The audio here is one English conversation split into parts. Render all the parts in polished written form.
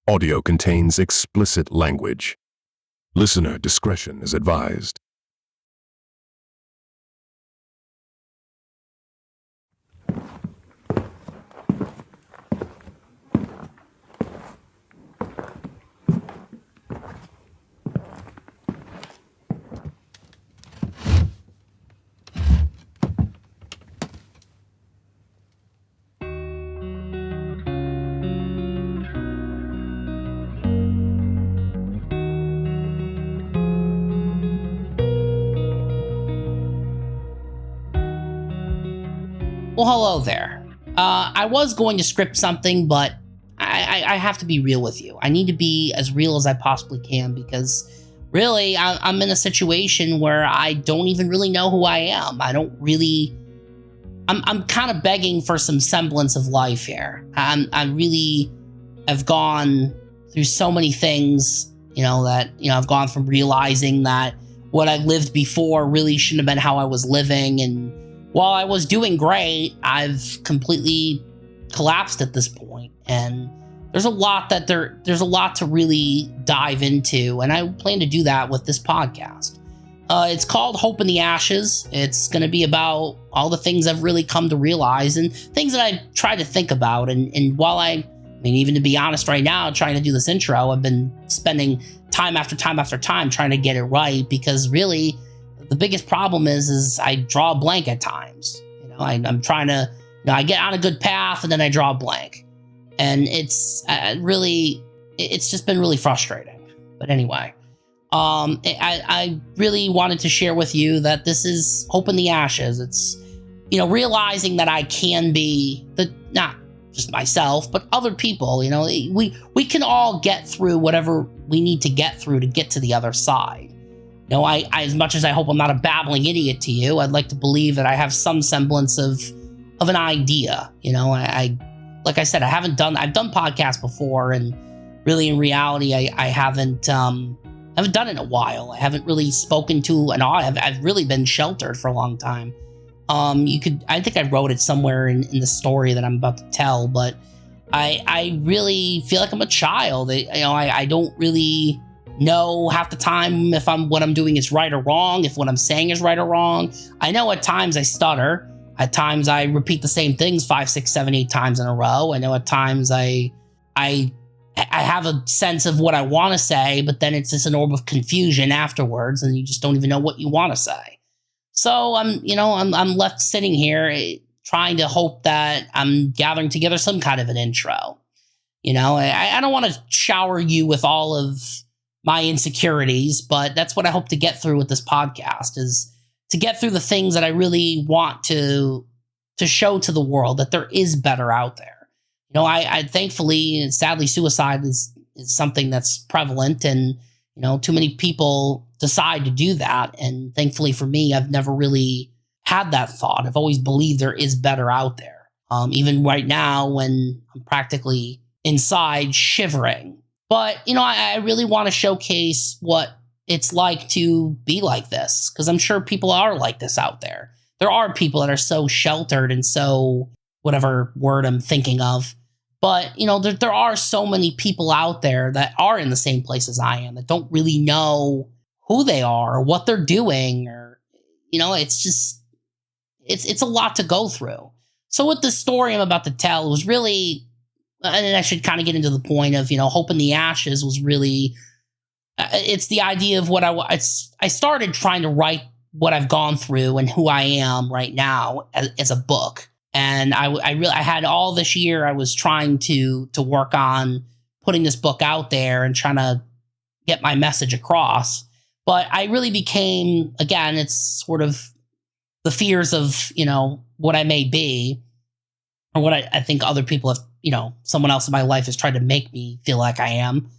Audio contains explicit language. Listener discretion is advised. Well, hello there. I was going to script something, but I have to be real with you. I need to be as real as I possibly can because really I'm in a situation where I don't even really know who I am. I'm kind of begging for some semblance of life here. I really have gone through so many things, I've gone from realizing that what I lived before really shouldn't have been how I was living, and while I was doing great, I've completely collapsed at this point, and there's a lot to really dive into, and I plan to do that with this podcast. It's called Hope in the Ashes. It's going to be about all the things I've really come to realize and things that I try to think about. And while even to be honest right now, trying to do this intro, I've been spending time after time after time trying to get it right because really the biggest problem is I draw a blank at times. I'm trying to, I get on a good path and then I draw a blank. And it's just been really frustrating. But anyway, I really wanted to share with you that this is Hope in the Ashes. It's, realizing that I can be not just myself, but other people. We can all get through whatever we need to get through to get to the other side. I as much as I hope I'm not a babbling idiot to you, I'd like to believe that I have some semblance of an idea. Like I said, I've done podcasts before, and really in reality, I haven't done it in a while. I haven't really spoken to an audience. I've really been sheltered for a long time. I think I wrote it somewhere in the story that I'm about to tell, but I really feel like I'm a child. I don't really know half the time if what I'm doing is right or wrong, if what I'm saying is right or wrong. I know at times I stutter. At times I repeat the same things 5, 6, 7, 8 times in a row. I know at times I have a sense of what I want to say, but then it's just an orb of confusion afterwards, and you just don't even know what you want to say. So I'm left sitting here trying to hope that I'm gathering together some kind of an intro. I don't want to shower you with all of my insecurities, but that's what I hope to get through with this podcast, is to get through the things that I really want to show to the world that there is better out there. I thankfully and sadly, suicide is something that's prevalent, and too many people decide to do that. And thankfully for me, I've never really had that thought. I've always believed there is better out there. Even right now when I'm practically inside shivering. But, I really want to showcase what it's like to be like this, because I'm sure people are like this out there. There are people that are so sheltered and so whatever word I'm thinking of. But, there are so many people out there that are in the same place as I am that don't really know who they are or what they're doing, or, it's just, it's a lot to go through. So with the story I'm about to tell, it was really, and I should kind of get into the point of, Hope in the Ashes was really, it's the idea of what I started trying to write what I've gone through and who I am right now as a book. And I had all this year, I was trying to work on putting this book out there and trying to get my message across. But I really became, again, it's sort of the fears of, what I may be, or what I think other people have, someone else in my life has tried to make me feel like I am.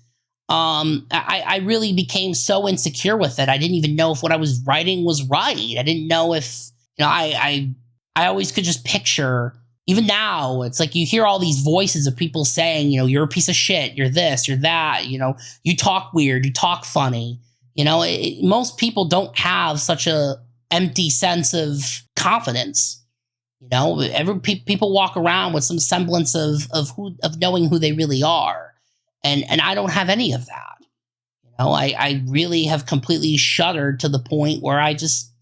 I really became so insecure with it. I didn't even know if what I was writing was right. I didn't know if, I always could just picture, even now, it's like you hear all these voices of people saying, you're a piece of shit, you're this, you're that, you talk weird, you talk funny. Most people don't have such a empty sense of confidence. People walk around with some semblance of knowing who they really are. And I don't have any of that. I really have completely shuddered to the point where I just,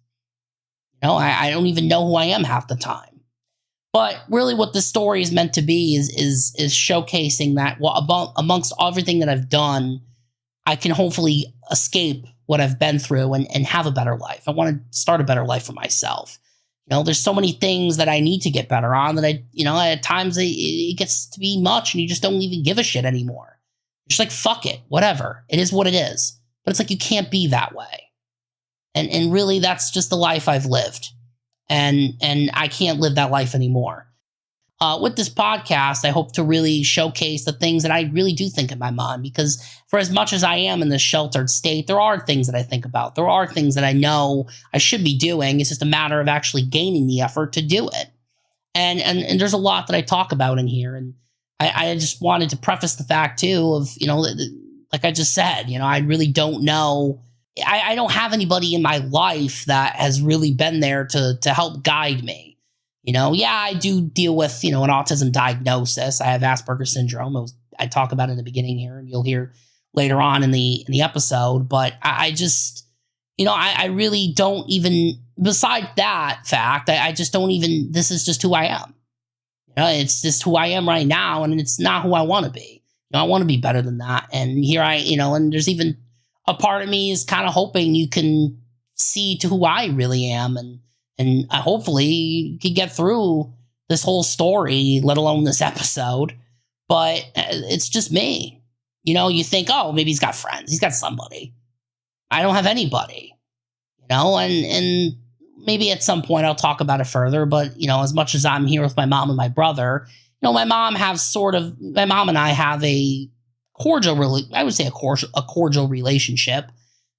I don't even know who I am half the time. But really what this story is meant to be is showcasing that amongst everything that I've done, I can hopefully escape what I've been through and have a better life. I want to start a better life for myself. There's so many things that I need to get better on that at times it gets to be much and you just don't even give a shit anymore. Just like, fuck it, whatever. It is what it is. But it's like, you can't be that way. And really, that's just the life I've lived. And I can't live that life anymore. With this podcast, I hope to really showcase the things that I really do think in my mind. Because for as much as I am in this sheltered state, there are things that I think about. There are things that I know I should be doing. It's just a matter of actually gaining the effort to do it. And there's a lot that I talk about in here. And I just wanted to preface the fact, too, of, like I just said, I really don't know. I don't have anybody in my life that has really been there to help guide me. I do deal with, an autism diagnosis. I have Asperger's syndrome. I talk about it in the beginning here, and you'll hear later on in the episode. But I just, I really don't even, beside that fact, I just don't even, this is just who I am. It's just who I am right now, and it's not who I want to be. I want to be better than that. And here and there's even a part of me is kind of hoping you can see to who I really am, and hopefully you can get through this whole story, let alone this episode. But it's just me. You think, oh, maybe he's got friends. He's got somebody. I don't have anybody. And maybe at some point I'll talk about it further, but, as much as I'm here with my mom and my brother, my mom and I have a cordial relationship.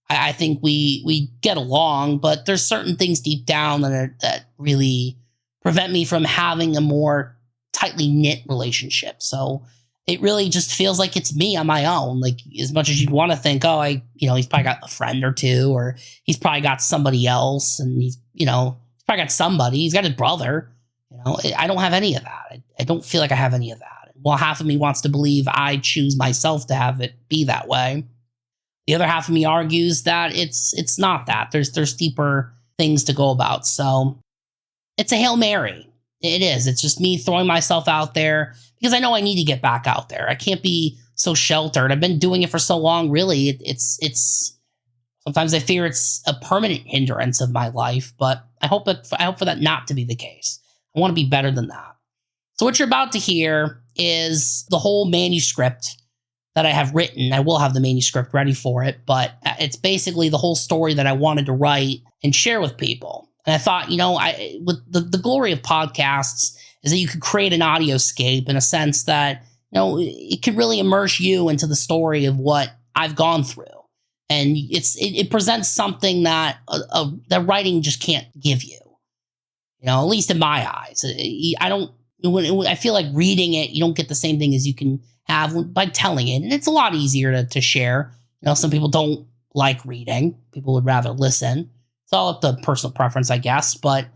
I think we get along, but there's certain things deep down that really prevent me from having a more tightly knit relationship. So it really just feels like it's me on my own. Like, as much as you'd want to think, oh, he's probably got a friend or two, or he's probably got somebody else, and he's probably got somebody. He's got his brother. I don't have any of that. I don't feel like I have any of that. Well, half of me wants to believe I choose myself to have it be that way. The other half of me argues that it's not that. There's deeper things to go about. So it's a Hail Mary. It is. It's just me throwing myself out there because I know I need to get back out there. I can't be so sheltered. I've been doing it for so long. Really, it's sometimes I fear it's a permanent hindrance of my life, but I hope for that not to be the case. I want to be better than that. So what you're about to hear is the whole manuscript that I have written. I will have the manuscript ready for it, but it's basically the whole story that I wanted to write and share with people. And I thought, with the glory of podcasts is that you could create an audioscape in a sense that, it can really immerse you into the story of what I've gone through. And it presents something that that writing just can't give you, at least in my eyes. I feel like reading it, you don't get the same thing as you can have by telling it. And it's a lot easier to share. Some people don't like reading. People would rather listen. It's all up to personal preference, I guess. But,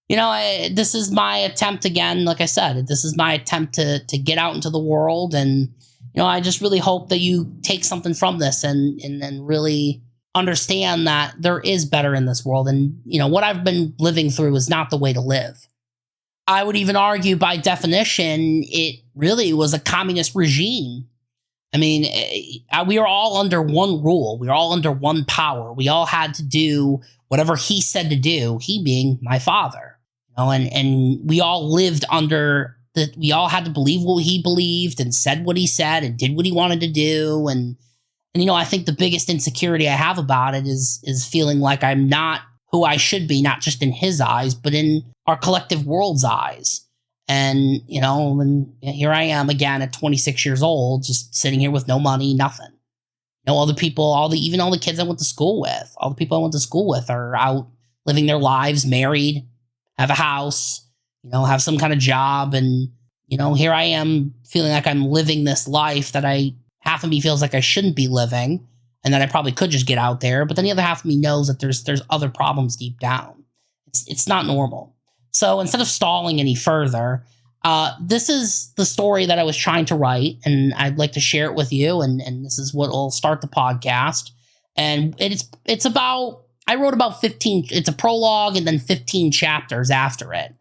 this is my attempt again. Like I said, this is my attempt to get out into the world. And, I just really hope that you take something from this and really understand that there is better in this world. And, what I've been living through is not the way to live. I would even argue by definition, it really was a communist regime. I mean, we were all under one rule. We were all under one power. We all had to do whatever he said to do, he being my father. And we all lived under we all had to believe what he believed and said what he said and did what he wanted to do. And I think the biggest insecurity I have about it is feeling like I'm not who I should be, not just in his eyes, but in our collective world's eyes. And, and here I am again at 26 years old, just sitting here with no money, nothing. All the people, even all the kids I went to school with, all the people I went to school with are out living their lives, married, have a house, have some kind of job. And, here I am feeling like I'm living this life that half of me feels like I shouldn't be living and that I probably could just get out there. But then the other half of me knows that there's other problems deep down. It's not normal. So instead of stalling any further, This is the story that I was trying to write, and I'd like to share it with you. And this is what will start the podcast. And it's about, I wrote about 15. It's a prologue and then 15 chapters after it,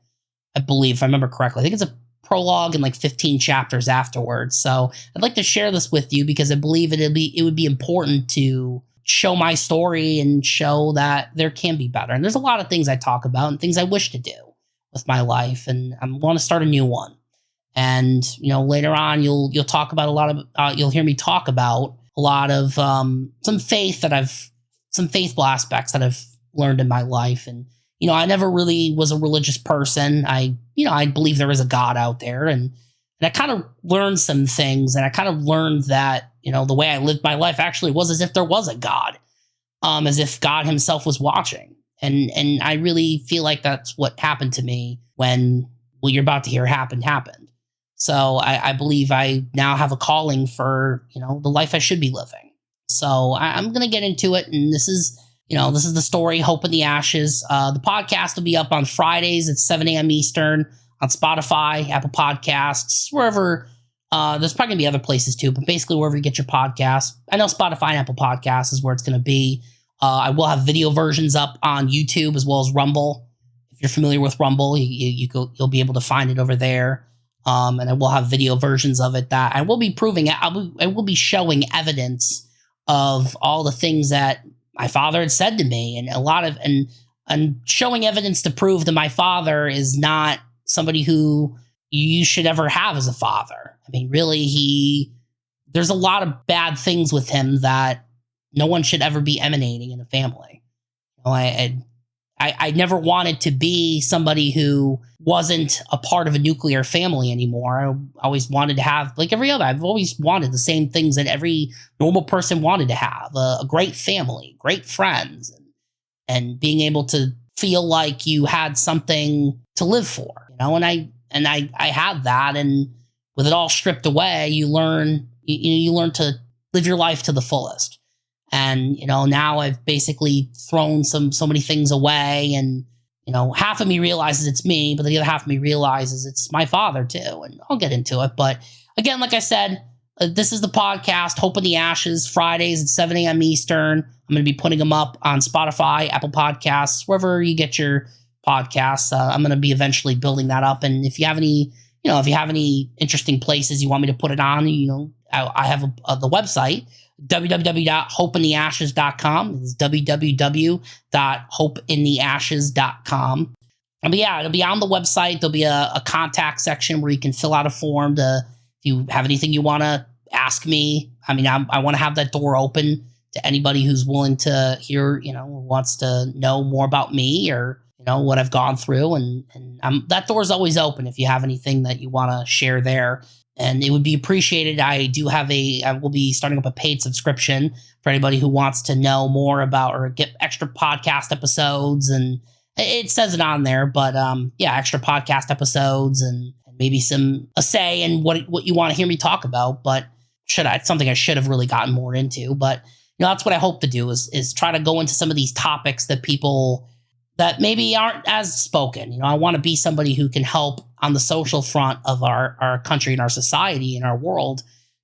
I believe, if I remember correctly. I think it's a prologue and like 15 chapters afterwards. So I'd like to share this with you because I believe it would be important to show my story and show that there can be better. And there's a lot of things I talk about and things I wish to do with my life, and I want to start a new one. And later on, you'll talk about a lot of you'll hear me talk about a lot of some faithful aspects that I've learned in my life. And I never really was a religious person. I believe there is a God out there, and I kind of learned some things, and I kind of learned that the way I lived my life actually was as if there was a God, as if God himself was watching. And I really feel like that's what happened to me when what you're about to hear happened. So I believe I now have a calling for, the life I should be living. So I'm going to get into it. And this is the story, Hope in the Ashes. The podcast will be up on Fridays at 7 a.m. Eastern on Spotify, Apple Podcasts, wherever. There's probably going to be other places too, but basically wherever you get your podcasts. I know Spotify and Apple Podcasts is where it's going to be. I will have video versions up on YouTube as well as Rumble. If you're familiar with Rumble, you'll be able to find it over there. And I will have video versions of it that I will be proving. I will be showing evidence of all the things that my father had said to me, and and showing evidence to prove that my father is not somebody who you should ever have as a father. I mean, really, there's a lot of bad things with him that no one should ever be emanating in a family. I never wanted to be somebody who wasn't a part of a nuclear family anymore. I always wanted to have, like every other, I've always wanted the same things that every normal person wanted to have, a great family, great friends, and being able to feel like you had something to live for, and I had that. And with it all stripped away, you learn to live your life to the fullest. And, now I've basically thrown so many things away, and, half of me realizes it's me, but the other half of me realizes it's my father too. And I'll get into it. But again, like I said, this is the podcast, Hope in the Ashes, Fridays at 7 a.m. Eastern. I'm going to be putting them up on Spotify, Apple Podcasts, wherever you get your podcasts. I'm going to be eventually building that up. And if you have any, interesting places you want me to put it on, I have the website, www.hopeintheashes.com. It's www.hopeintheashes.com. But yeah, it'll be on the website. There'll be a contact section where you can fill out a form if you have anything you want to ask me. I mean, I want to have that door open to anybody who's willing to hear, wants to know more about me or, what I've gone through. And that door is always open if you have anything that you want to share there. And it would be appreciated. I will be starting up a paid subscription for anybody who wants to know more about or get extra podcast episodes. And it says it on there, but extra podcast episodes and maybe a say in what you want to hear me talk about. But it's something I should have really gotten more into. But that's what I hope to do is try to go into some of these topics that people that maybe aren't as spoken. I want to be somebody who can help on the social front of our country and our society and our world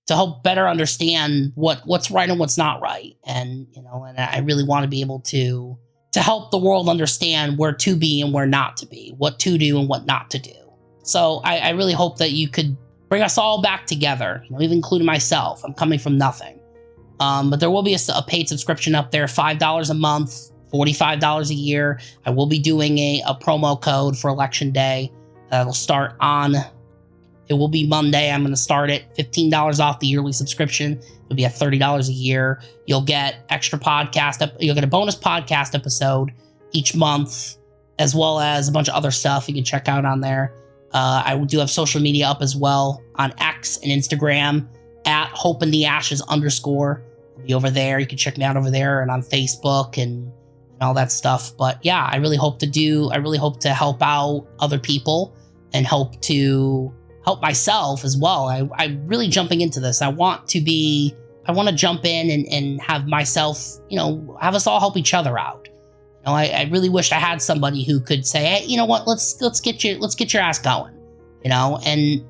to help better understand what's right and what's not right. And, and I really want to be able to help the world understand where to be and where not to be, what to do and what not to do. So I really hope that you could bring us all back together, even including myself. I'm coming from nothing. But there will be a paid subscription up there, $5 a month, $45 a year. I will be doing a promo code for Election Day. It'll start it will be Monday. I'm going to start it $15 off the yearly subscription. It'll be at $30 a year. You'll get you'll get a bonus podcast episode each month, as well as a bunch of other stuff you can check out on there. I do have social media up as well on X and Instagram at HopeInTheAshes_. I'll be over there. You can check me out over there and on Facebook and all that stuff. But yeah, I really hope to help out other people and help myself as well. I'm really jumping into this. I want to jump in and have myself, have us all help each other out. I really wish I had somebody who could say, hey, you know what, let's get your ass going. and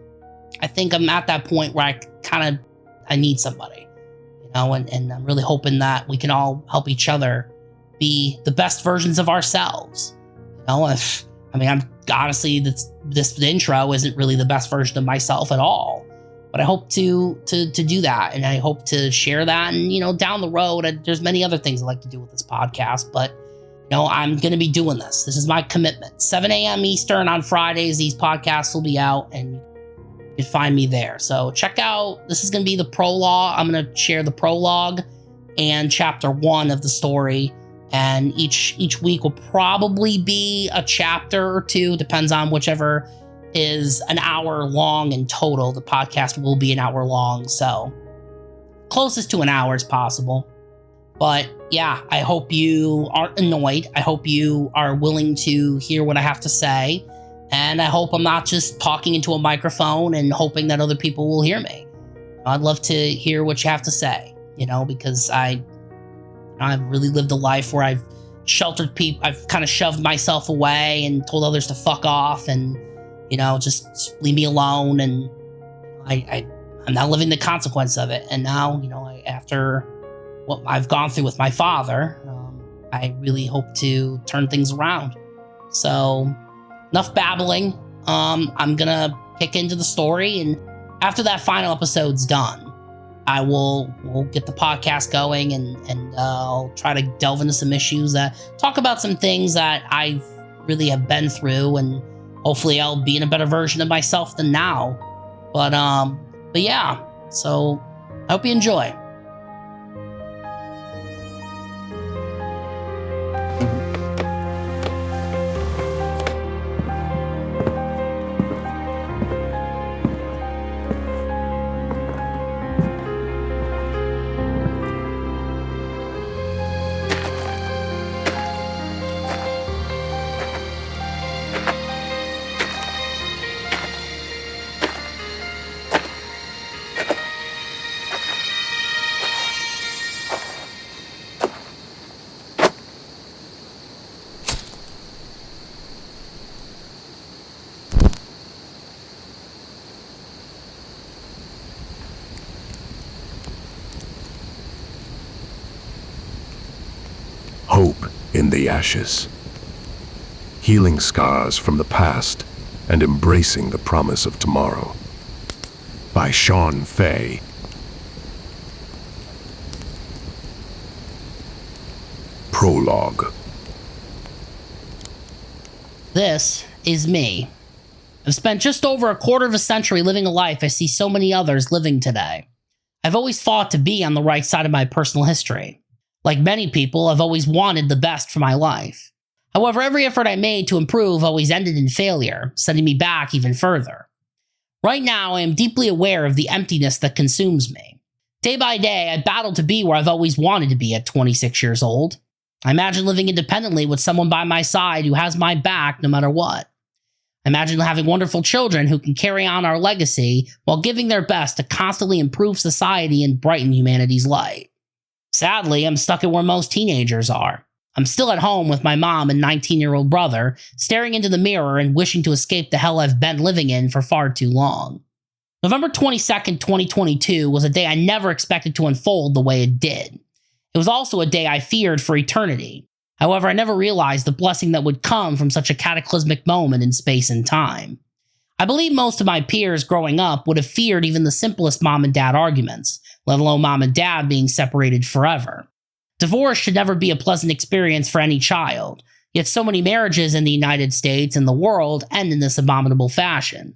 I think I'm at that point where I need somebody, and I'm really hoping that we can all help each other be the best versions of ourselves. I'm honestly, this intro isn't really the best version of myself at all, but I hope to do that, and I hope to share that, and down the road, there's many other things I like to do with this podcast, but I'm going to be doing this. This is my commitment. 7 a.m. Eastern on Fridays, these podcasts will be out, and you can find me there. So check out, this is going to be the prologue. I'm going to share the prologue and chapter 1 of the story. And each week will probably be a chapter or two, depends on whichever is an hour long in total. The podcast will be an hour long, so closest to an hour as possible. But yeah, I hope you aren't annoyed. I hope you are willing to hear what I have to say. And I hope I'm not just talking into a microphone and hoping that other people will hear me. I'd love to hear what you have to say, because I've really lived a life where I've sheltered people. I've kind of shoved myself away and told others to fuck off and, just leave me alone. And I'm now living the consequence of it. And now, after what I've gone through with my father, I really hope to turn things around. So enough babbling. I'm going to kick into the story. And after that final episode's done, we'll get the podcast going and I'll try to delve into some issues that talk about some things that I really have been through, and hopefully I'll be in a better version of myself than now. But yeah, so I hope you enjoy. Hope in the Ashes. Healing Scars from the Past and Embracing the Promise of Tomorrow. By Sean Fay. Prologue. This is me. I've spent just over a quarter of a century living a life I see so many others living today. I've always fought to be on the right side of my personal history. Like many people, I've always wanted the best for my life. However, every effort I made to improve always ended in failure, sending me back even further. Right now, I am deeply aware of the emptiness that consumes me. Day by day, I battle to be where I've always wanted to be at 26 years old. I imagine living independently with someone by my side who has my back no matter what. I imagine having wonderful children who can carry on our legacy while giving their best to constantly improve society and brighten humanity's light. Sadly, I'm stuck at where most teenagers are. I'm still at home with my mom and 19-year-old brother, staring into the mirror and wishing to escape the hell I've been living in for far too long. November 22nd, 2022 was a day I never expected to unfold the way it did. It was also a day I feared for eternity. However, I never realized the blessing that would come from such a cataclysmic moment in space and time. I believe most of my peers growing up would have feared even the simplest mom and dad arguments, let alone mom and dad being separated forever. Divorce should never be a pleasant experience for any child, yet so many marriages in the United States and the world end in this abominable fashion.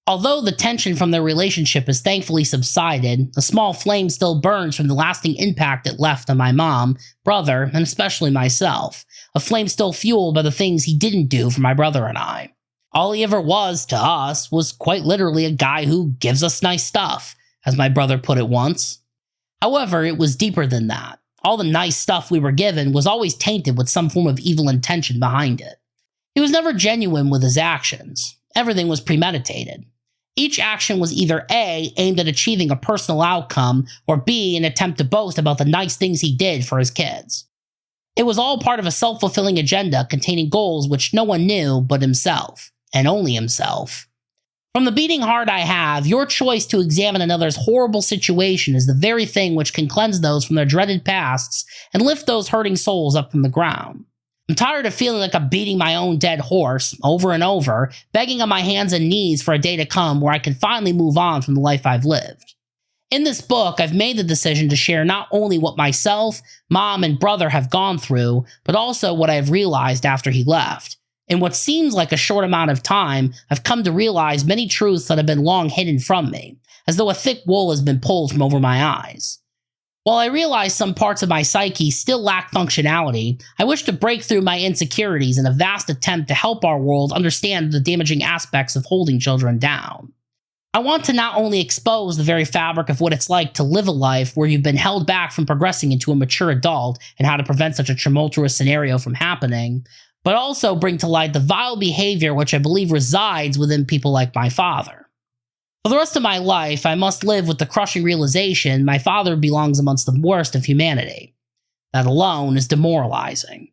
Although the tension from their relationship has thankfully subsided, a small flame still burns from the lasting impact it left on my mom, brother, and especially myself, a flame still fueled by the things he didn't do for my brother and I. All he ever was to us was quite literally a guy who gives us nice stuff, as my brother put it once. However, it was deeper than that. All the nice stuff we were given was always tainted with some form of evil intention behind it. He was never genuine with his actions. Everything was premeditated. Each action was either A, aimed at achieving a personal outcome, or B, an attempt to boast about the nice things he did for his kids. It was all part of a self-fulfilling agenda containing goals which no one knew but himself, and only himself. From the beating heart I have, your choice to examine another's horrible situation is the very thing which can cleanse those from their dreaded pasts and lift those hurting souls up from the ground. I'm tired of feeling like I'm beating my own dead horse over and over, begging on my hands and knees for a day to come where I can finally move on from the life I've lived. In this book, I've made the decision to share not only what myself, mom, and brother have gone through, but also what I've realized after he left. In what seems like a short amount of time, I've come to realize many truths that have been long hidden from me, as though a thick wool has been pulled from over my eyes. While I realize some parts of my psyche still lack functionality, I wish to break through my insecurities in a vast attempt to help our world understand the damaging aspects of holding children down. I want to not only expose the very fabric of what it's like to live a life where you've been held back from progressing into a mature adult and how to prevent such a tumultuous scenario from happening, but also bring to light the vile behavior which I believe resides within people like my father. For the rest of my life, I must live with the crushing realization my father belongs amongst the worst of humanity. That alone is demoralizing.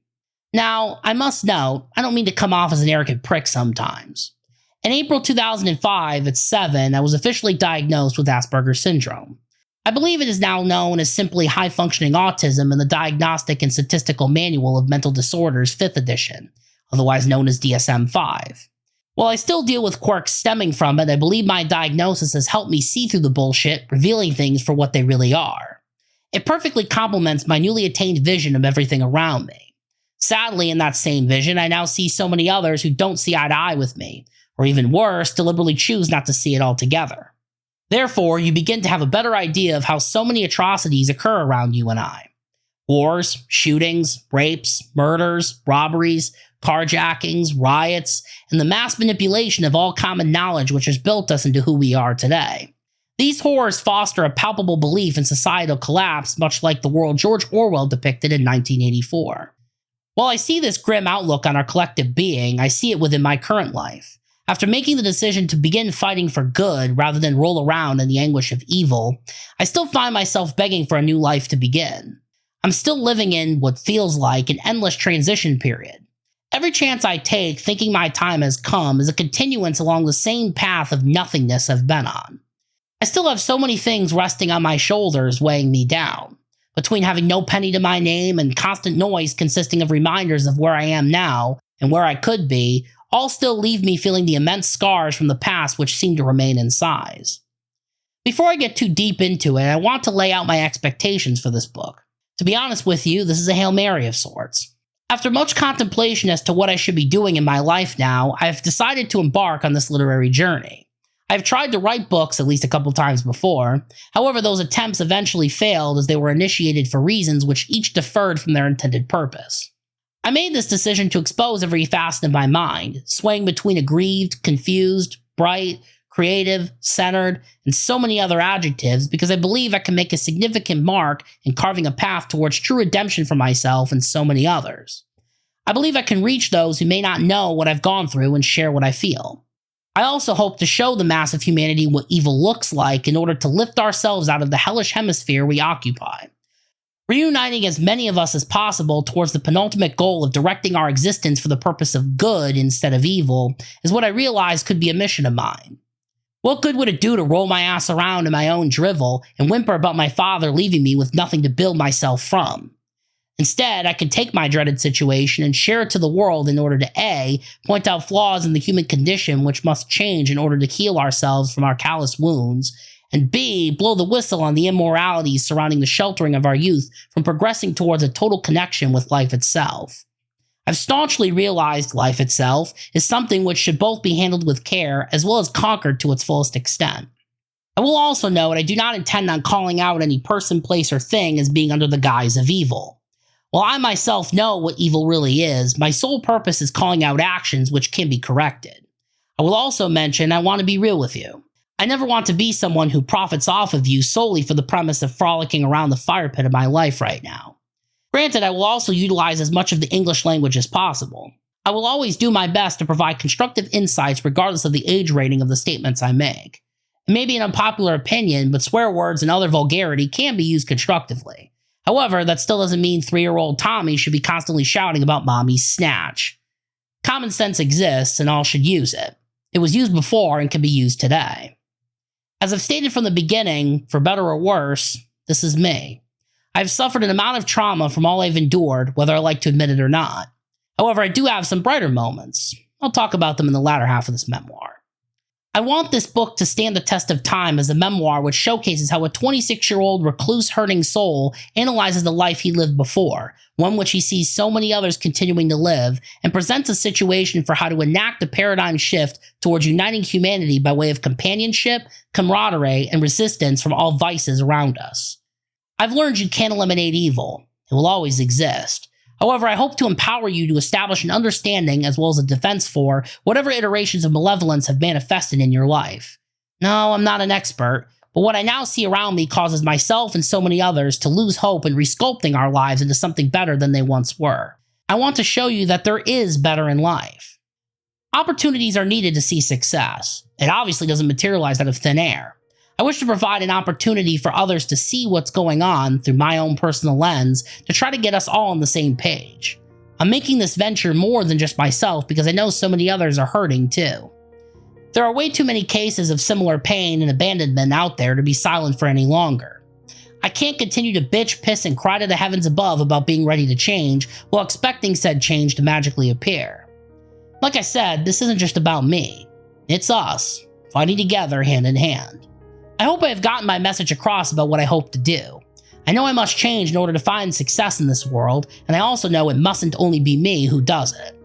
Now, I must note, I don't mean to come off as an arrogant prick sometimes. In April 2005, at 7, I was officially diagnosed with Asperger's syndrome. I believe it is now known as simply high-functioning autism in the Diagnostic and Statistical Manual of Mental Disorders 5th edition, otherwise known as DSM-5. While I still deal with quirks stemming from it, I believe my diagnosis has helped me see through the bullshit, revealing things for what they really are. It perfectly complements my newly attained vision of everything around me. Sadly, in that same vision, I now see so many others who don't see eye to eye with me, or even worse, deliberately choose not to see it altogether. Therefore, you begin to have a better idea of how so many atrocities occur around you and I. Wars, shootings, rapes, murders, robberies, carjackings, riots, and the mass manipulation of all common knowledge which has built us into who we are today. These horrors foster a palpable belief in societal collapse, much like the world George Orwell depicted in 1984. While I see this grim outlook on our collective being, I see it within my current life. After making the decision to begin fighting for good rather than roll around in the anguish of evil, I still find myself begging for a new life to begin. I'm still living in what feels like an endless transition period. Every chance I take, thinking my time has come, is a continuance along the same path of nothingness I've been on. I still have so many things resting on my shoulders weighing me down. Between having no penny to my name and constant noise consisting of reminders of where I am now and where I could be, all still leave me feeling the immense scars from the past which seem to remain in size. Before I get too deep into it, I want to lay out my expectations for this book. To be honest with you, this is a Hail Mary of sorts. After much contemplation as to what I should be doing in my life now, I have decided to embark on this literary journey. I have tried to write books at least a couple times before, however those attempts eventually failed as they were initiated for reasons which each differed from their intended purpose. I made this decision to expose every facet of my mind, swaying between aggrieved, confused, bright, creative, centered, and so many other adjectives because I believe I can make a significant mark in carving a path towards true redemption for myself and so many others. I believe I can reach those who may not know what I've gone through and share what I feel. I also hope to show the mass of humanity what evil looks like in order to lift ourselves out of the hellish hemisphere we occupy. Reuniting as many of us as possible towards the penultimate goal of directing our existence for the purpose of good instead of evil is what I realize could be a mission of mine. What good would it do to roll my ass around in my own drivel and whimper about my father leaving me with nothing to build myself from? Instead, I can take my dreaded situation and share it to the world in order to A, point out flaws in the human condition which must change in order to heal ourselves from our callous wounds, and B, blow the whistle on the immoralities surrounding the sheltering of our youth from progressing towards a total connection with life itself. I've staunchly realized life itself is something which should both be handled with care as well as conquered to its fullest extent. I will also note I do not intend on calling out any person, place, or thing as being under the guise of evil. While I myself know what evil really is, my sole purpose is calling out actions which can be corrected. I will also mention I want to be real with you. I never want to be someone who profits off of you solely for the premise of frolicking around the fire pit of my life right now. Granted, I will also utilize as much of the English language as possible. I will always do my best to provide constructive insights regardless of the age rating of the statements I make. It may be an unpopular opinion, but swear words and other vulgarity can be used constructively. However, that still doesn't mean 3-year-old Tommy should be constantly shouting about mommy's snatch. Common sense exists and all should use it. It was used before and can be used today. As I've stated from the beginning, for better or worse, this is me. I've suffered an amount of trauma from all I've endured, whether I like to admit it or not. However, I do have some brighter moments. I'll talk about them in the latter half of this memoir. I want this book to stand the test of time as a memoir which showcases how a 26-year-old recluse-hurting soul analyzes the life he lived before, one which he sees so many others continuing to live, and presents a situation for how to enact a paradigm shift towards uniting humanity by way of companionship, camaraderie, and resistance from all vices around us. I've learned you can't eliminate evil. It will always exist. However, I hope to empower you to establish an understanding as well as a defense for whatever iterations of malevolence have manifested in your life. No, I'm not an expert, but what I now see around me causes myself and so many others to lose hope in resculpting our lives into something better than they once were. I want to show you that there is better in life. Opportunities are needed to see success. It obviously doesn't materialize out of thin air. I wish to provide an opportunity for others to see what's going on through my own personal lens to try to get us all on the same page. I'm making this venture more than just myself because I know so many others are hurting too. There are way too many cases of similar pain and abandonment out there to be silent for any longer. I can't continue to bitch, piss, and cry to the heavens above about being ready to change while expecting said change to magically appear. Like I said, this isn't just about me. It's us, fighting together hand in hand. I hope I have gotten my message across about what I hope to do. I know I must change in order to find success in this world, and I also know it mustn't only be me who does it.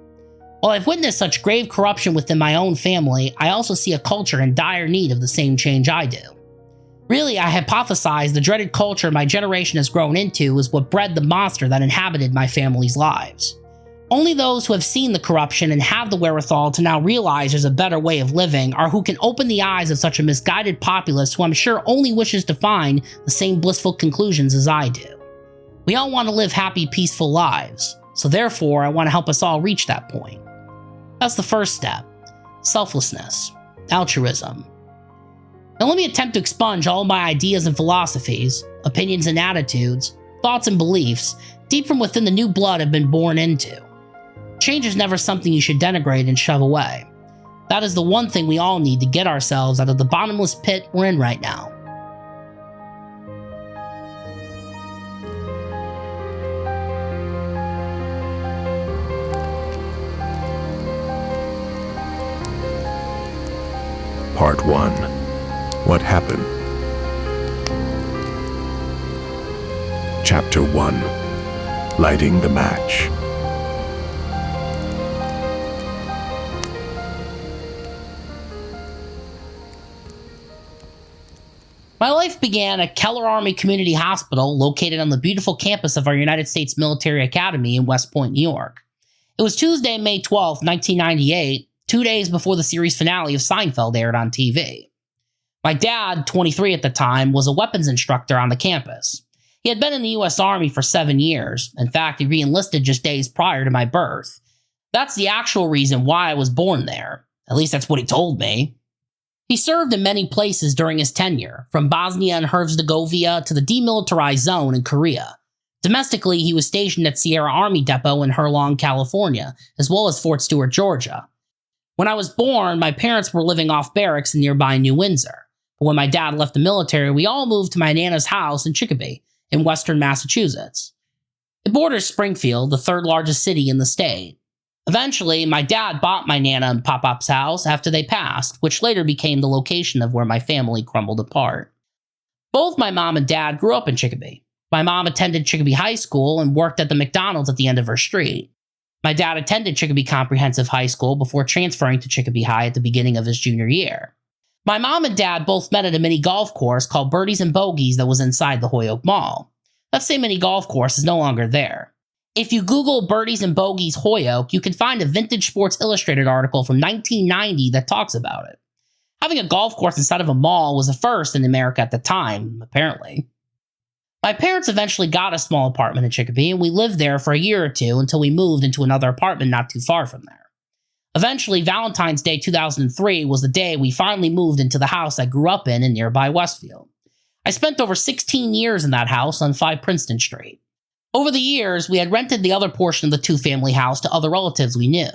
While I've witnessed such grave corruption within my own family, I also see a culture in dire need of the same change I do. Really, I hypothesize the dreaded culture my generation has grown into is what bred the monster that inhabited my family's lives. Only those who have seen the corruption and have the wherewithal to now realize there's a better way of living are who can open the eyes of such a misguided populace who I'm sure only wishes to find the same blissful conclusions as I do. We all want to live happy, peaceful lives, so therefore I want to help us all reach that point. That's the first step. Selflessness. Altruism. Now let me attempt to expunge all of my ideas and philosophies, opinions and attitudes, thoughts and beliefs, deep from within the new blood I've been born into. Change is never something you should denigrate and shove away. That is the one thing we all need to get ourselves out of the bottomless pit we're in right now. Part 1. What happened? Chapter 1. Lighting the match. My life began at Keller Army Community Hospital, located on the beautiful campus of our United States Military Academy in West Point, New York. It was Tuesday, May 12, 1998, 2 days before the series finale of Seinfeld aired on TV. My dad, 23 at the time, was a weapons instructor on the campus. He had been in the U.S. Army for 7 years. In fact, he re-enlisted just days prior to my birth. That's the actual reason why I was born there. At least that's what he told me. He served in many places during his tenure, from Bosnia and Herzegovina to the demilitarized zone in Korea. Domestically, he was stationed at Sierra Army Depot in Herlong, California, as well as Fort Stewart, Georgia. When I was born, my parents were living off barracks in nearby New Windsor. But when my dad left the military, we all moved to my Nana's house in Chicopee, in western Massachusetts. It borders Springfield, the third largest city in the state. Eventually, my dad bought my Nana and Pop-Pop's house after they passed, which later became the location of where my family crumbled apart. Both my mom and dad grew up in Chicopee. My mom attended Chicopee High School and worked at the McDonald's at the end of her street. My dad attended Chicopee Comprehensive High School before transferring to Chicopee High at the beginning of his junior year. My mom and dad both met at a mini golf course called Birdies and Bogeys that was inside the Holyoke Mall. That same mini golf course is no longer there. If you Google Birdies and Bogeys Holyoke, you can find a Vintage Sports Illustrated article from 1990 that talks about it. Having a golf course inside of a mall was a first in America at the time, apparently. My parents eventually got a small apartment in Chicopee, and we lived there for a year or two until we moved into another apartment not too far from there. Eventually, Valentine's Day 2003 was the day we finally moved into the house I grew up in nearby Westfield. I spent over 16 years in that house on 5 Princeton Street. Over the years, we had rented the other portion of the two-family house to other relatives we knew.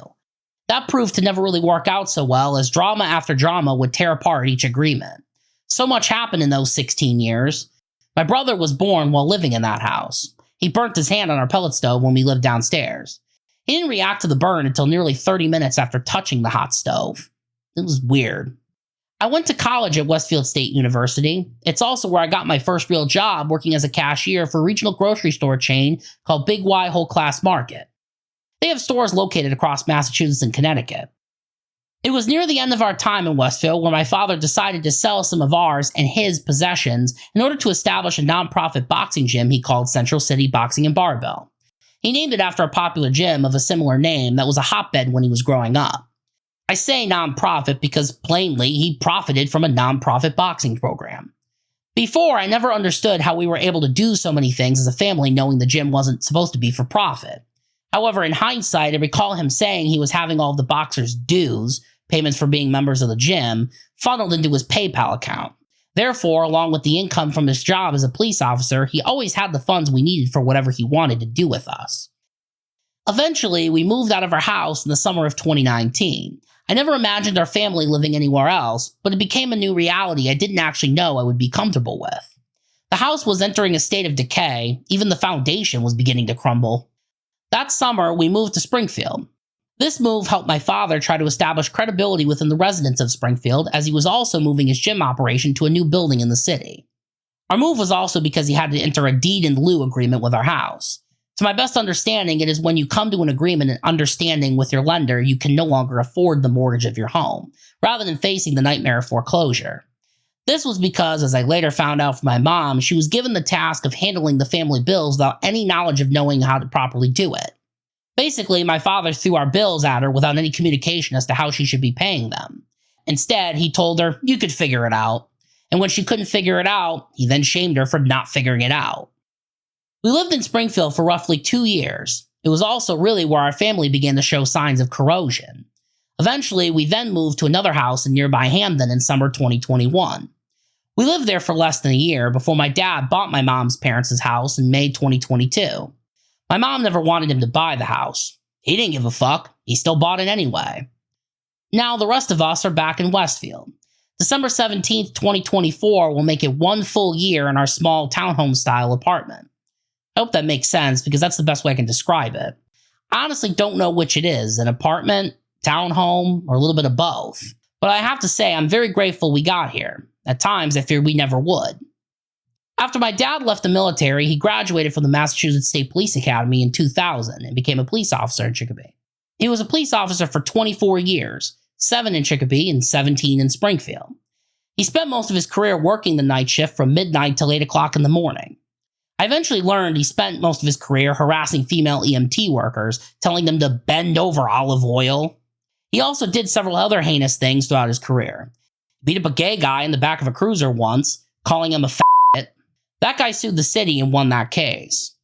That proved to never really work out so well, as drama after drama would tear apart each agreement. So much happened in those 16 years. My brother was born while living in that house. He burnt his hand on our pellet stove when we lived downstairs. He didn't react to the burn until nearly 30 minutes after touching the hot stove. It was weird. I went to college at Westfield State University. It's also where I got my first real job, working as a cashier for a regional grocery store chain called Big Y Whole Class Market. They have stores located across Massachusetts and Connecticut. It was near the end of our time in Westfield where my father decided to sell some of ours and his possessions in order to establish a nonprofit boxing gym he called Central City Boxing and Barbell. He named it after a popular gym of a similar name that was a hotbed when he was growing up. I say nonprofit because plainly he profited from a nonprofit boxing program. Before, I never understood how we were able to do so many things as a family knowing the gym wasn't supposed to be for profit. However, in hindsight, I recall him saying he was having all of the boxers' dues, payments for being members of the gym, funneled into his PayPal account. Therefore, along with the income from his job as a police officer, he always had the funds we needed for whatever he wanted to do with us. Eventually, we moved out of our house in the summer of 2019. I never imagined our family living anywhere else, but it became a new reality I didn't actually know I would be comfortable with. The house was entering a state of decay, even the foundation was beginning to crumble. That summer, we moved to Springfield. This move helped my father try to establish credibility within the residents of Springfield, as he was also moving his gym operation to a new building in the city. Our move was also because he had to enter a deed in lieu agreement with our house. To my best understanding, it is when you come to an agreement and understanding with your lender, you can no longer afford the mortgage of your home, rather than facing the nightmare of foreclosure. This was because, as I later found out from my mom, she was given the task of handling the family bills without any knowledge of knowing how to properly do it. Basically, my father threw our bills at her without any communication as to how she should be paying them. Instead, he told her, "You could figure it out." And when she couldn't figure it out, he then shamed her for not figuring it out. We lived in Springfield for roughly 2 years. It was also really where our family began to show signs of corrosion. Eventually, we then moved to another house in nearby Hamden in summer 2021. We lived there for less than a year before my dad bought my mom's parents' house in May 2022. My mom never wanted him to buy the house. He didn't give a fuck. He still bought it anyway. Now the rest of us are back in Westfield. December 17th, 2024 will make it 1 full year in our small townhome-style apartment. I hope that makes sense because that's the best way I can describe it. I honestly don't know which it is, an apartment, townhome, or a little bit of both. But I have to say I'm very grateful we got here. At times I feared we never would. After my dad left the military, he graduated from the Massachusetts State Police Academy in 2000 and became a police officer in Chicopee. He was a police officer for 24 years, 7 in Chicopee and 17 in Springfield. He spent most of his career working the night shift from midnight till 8 o'clock in the morning. I eventually learned he spent most of his career harassing female EMT workers, telling them to bend over olive oil. He also did several other heinous things throughout his career. He beat up a gay guy in the back of a cruiser once, calling him a fat. That guy sued the city and won that case.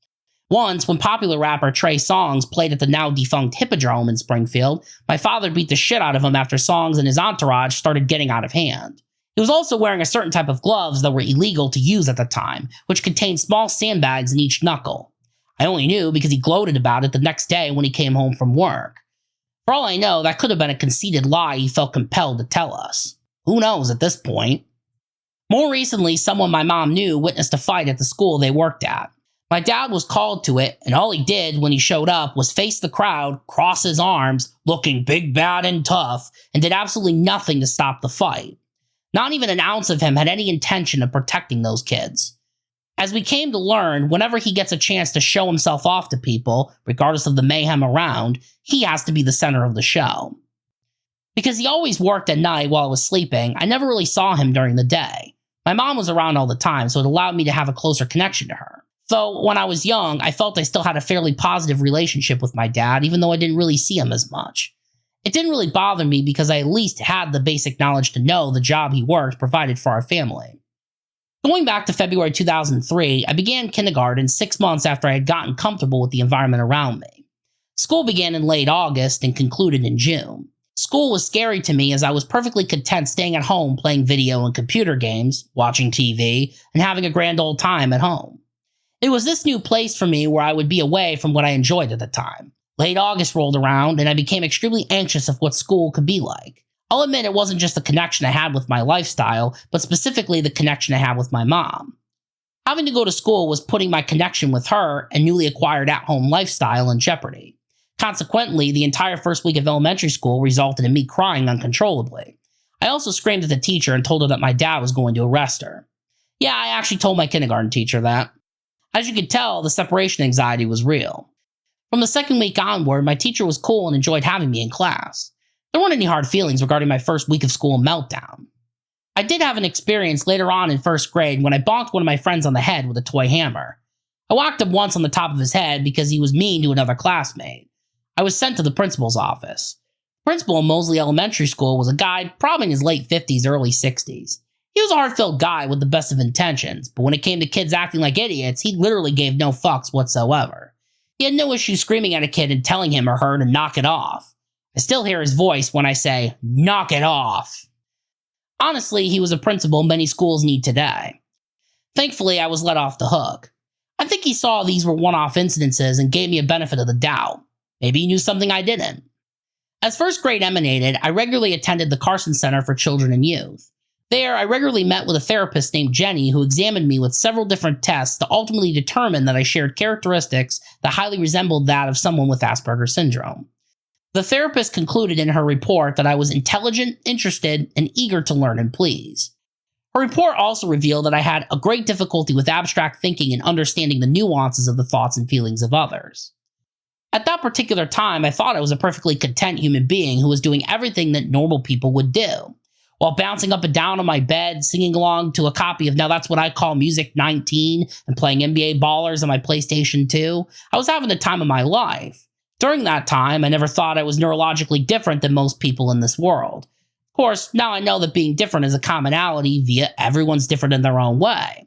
Once, when popular rapper Trey Songz played at the now-defunct Hippodrome in Springfield, my father beat the shit out of him after Songz and his entourage started getting out of hand. He was also wearing a certain type of gloves that were illegal to use at the time, which contained small sandbags in each knuckle. I only knew because he gloated about it the next day when he came home from work. For all I know, that could have been a conceited lie he felt compelled to tell us. Who knows at this point? More recently, someone my mom knew witnessed a fight at the school they worked at. My dad was called to it, and all he did when he showed up was face the crowd, cross his arms, looking big, bad, and tough, and did absolutely nothing to stop the fight. Not even an ounce of him had any intention of protecting those kids. As we came to learn, whenever he gets a chance to show himself off to people, regardless of the mayhem around, he has to be the center of the show. Because he always worked at night while I was sleeping, I never really saw him during the day. My mom was around all the time, so it allowed me to have a closer connection to her. Though, when I was young, I felt I still had a fairly positive relationship with my dad, even though I didn't really see him as much. It didn't really bother me because I at least had the basic knowledge to know the job he worked provided for our family. Going back to February 2003, I began kindergarten 6 months after I had gotten comfortable with the environment around me. School began in late August and concluded in June. School was scary to me as I was perfectly content staying at home playing video and computer games, watching TV, and having a grand old time at home. It was this new place for me where I would be away from what I enjoyed at the time. Late August rolled around, and I became extremely anxious of what school could be like. I'll admit it wasn't just the connection I had with my lifestyle, but specifically the connection I had with my mom. Having to go to school was putting my connection with her and newly acquired at-home lifestyle in jeopardy. Consequently, the entire first week of elementary school resulted in me crying uncontrollably. I also screamed at the teacher and told her that my dad was going to arrest her. Yeah, I actually told my kindergarten teacher that. As you could tell, the separation anxiety was real. From the second week onward, my teacher was cool and enjoyed having me in class. There weren't any hard feelings regarding my first week of school meltdown. I did have an experience later on in first grade when I bonked one of my friends on the head with a toy hammer. I whacked him once on the top of his head because he was mean to another classmate. I was sent to the principal's office. The principal in Mosley Elementary School was a guy probably in his late 50s, early 60s. He was a heart-filled guy with the best of intentions, but when it came to kids acting like idiots, he literally gave no fucks whatsoever. He had no issue screaming at a kid and telling him or her to knock it off. I still hear his voice when I say, "Knock it off." Honestly, he was a principal many schools need today. Thankfully, I was let off the hook. I think he saw these were one-off incidences and gave me a benefit of the doubt. Maybe he knew something I didn't. As first grade emanated, I regularly attended the Carson Center for Children and Youth. There, I regularly met with a therapist named Jenny who examined me with several different tests to ultimately determine that I shared characteristics that highly resembled that of someone with Asperger's syndrome. The therapist concluded in her report that I was intelligent, interested, and eager to learn and please. Her report also revealed that I had a great difficulty with abstract thinking and understanding the nuances of the thoughts and feelings of others. At that particular time, I thought I was a perfectly content human being who was doing everything that normal people would do. While bouncing up and down on my bed, singing along to a copy of Now That's What I Call Music 19 and playing NBA Ballers on my PlayStation 2, I was having the time of my life. During that time, I never thought I was neurologically different than most people in this world. Of course, now I know that being different is a commonality via everyone's different in their own way.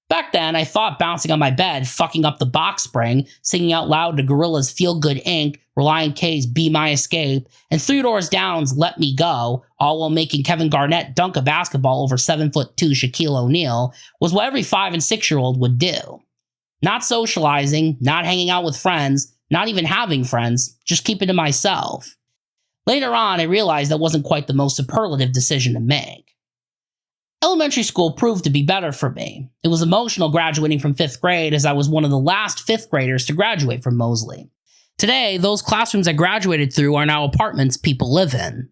Back then, I thought bouncing on my bed, fucking up the box spring, singing out loud to Gorillaz' Feel Good Inc., Relient K's Be My Escape, and Three Doors Down's Let Me Go, all while making Kevin Garnett dunk a basketball over 7'2" Shaquille O'Neal, was what every 5 and 6-year-old would do. Not socializing, not hanging out with friends, not even having friends, just keeping to myself. Later on, I realized that wasn't quite the most superlative decision to make. Elementary school proved to be better for me. It was emotional graduating from 5th grade as I was one of the last 5th graders to graduate from Mosley. Today, those classrooms I graduated through are now apartments people live in.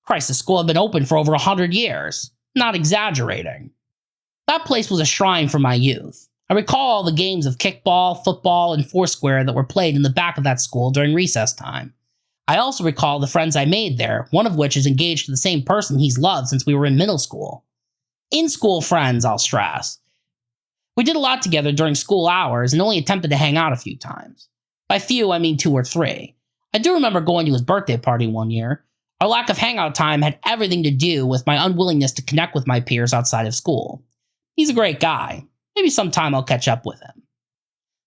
Christ, the school had been open for over 100 years. Not exaggerating. That place was a shrine for my youth. I recall all the games of kickball, football, and foursquare that were played in the back of that school during recess time. I also recall the friends I made there, one of which is engaged to the same person he's loved since we were in middle school. In-school friends, I'll stress. We did a lot together during school hours and only attempted to hang out a few times. By few, I mean 2 or 3. I do remember going to his birthday party one year. Our lack of hangout time had everything to do with my unwillingness to connect with my peers outside of school. He's a great guy. Maybe sometime I'll catch up with him.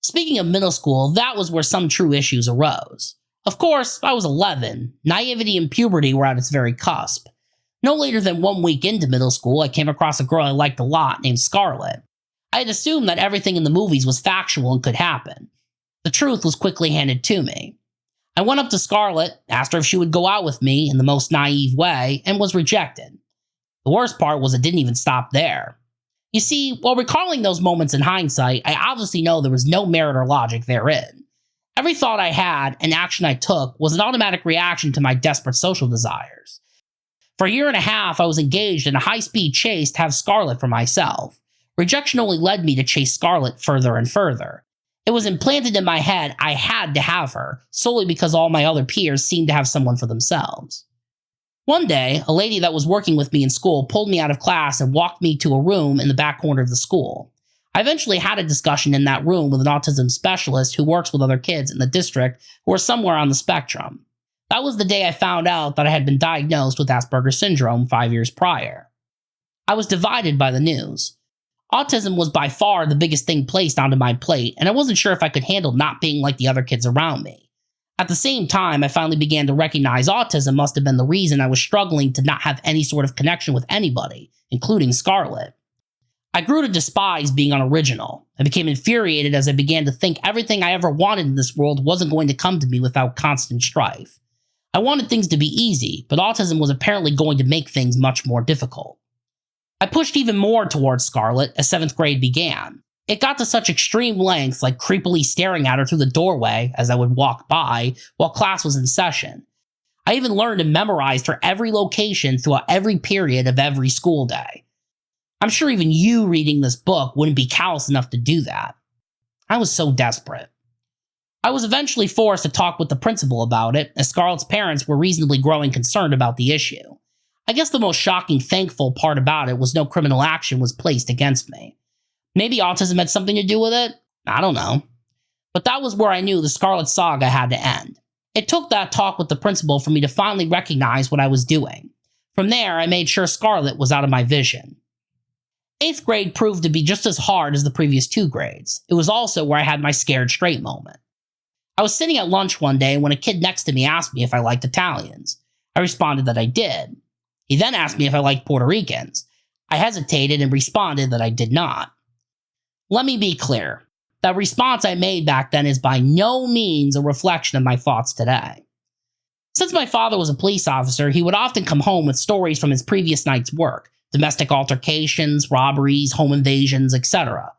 Speaking of middle school, that was where some true issues arose. Of course, I was 11. Naivety and puberty were at its very cusp. No later than 1 week into middle school, I came across a girl I liked a lot named Scarlett. I had assumed that everything in the movies was factual and could happen. The truth was quickly handed to me. I went up to Scarlett, asked her if she would go out with me in the most naive way, and was rejected. The worst part was it didn't even stop there. You see, while recalling those moments in hindsight, I obviously know there was no merit or logic therein. Every thought I had and action I took was an automatic reaction to my desperate social desires. For a year and a half, I was engaged in a high-speed chase to have Scarlett for myself. Rejection only led me to chase Scarlett further and further. It was implanted in my head I had to have her, solely because all my other peers seemed to have someone for themselves. One day, a lady that was working with me in school pulled me out of class and walked me to a room in the back corner of the school. I eventually had a discussion in that room with an autism specialist who works with other kids in the district who are somewhere on the spectrum. That was the day I found out that I had been diagnosed with Asperger's syndrome 5 years prior. I was divided by the news. Autism was by far the biggest thing placed onto my plate, and I wasn't sure if I could handle not being like the other kids around me. At the same time, I finally began to recognize autism must have been the reason I was struggling to not have any sort of connection with anybody, including Scarlett. I grew to despise being unoriginal. I became infuriated as I began to think everything I ever wanted in this world wasn't going to come to me without constant strife. I wanted things to be easy, but autism was apparently going to make things much more difficult. I pushed even more towards Scarlett as 7th grade began. It got to such extreme lengths, like creepily staring at her through the doorway as I would walk by while class was in session. I even learned and memorized her every location throughout every period of every school day. I'm sure even you reading this book wouldn't be callous enough to do that. I was so desperate. I was eventually forced to talk with the principal about it, as Scarlett's parents were reasonably growing concerned about the issue. I guess the most shocking, thankful part about it was no criminal action was placed against me. Maybe autism had something to do with it? I don't know. But that was where I knew the Scarlett saga had to end. It took that talk with the principal for me to finally recognize what I was doing. From there, I made sure Scarlett was out of my vision. 8th grade proved to be just as hard as the previous 2 grades. It was also where I had my scared straight moment. I was sitting at lunch one day when a kid next to me asked me if I liked Italians. I responded that I did. He then asked me if I liked Puerto Ricans. I hesitated and responded that I did not. Let me be clear. That response I made back then is by no means a reflection of my thoughts today. Since my father was a police officer, he would often come home with stories from his previous night's work, domestic altercations, robberies, home invasions, etc.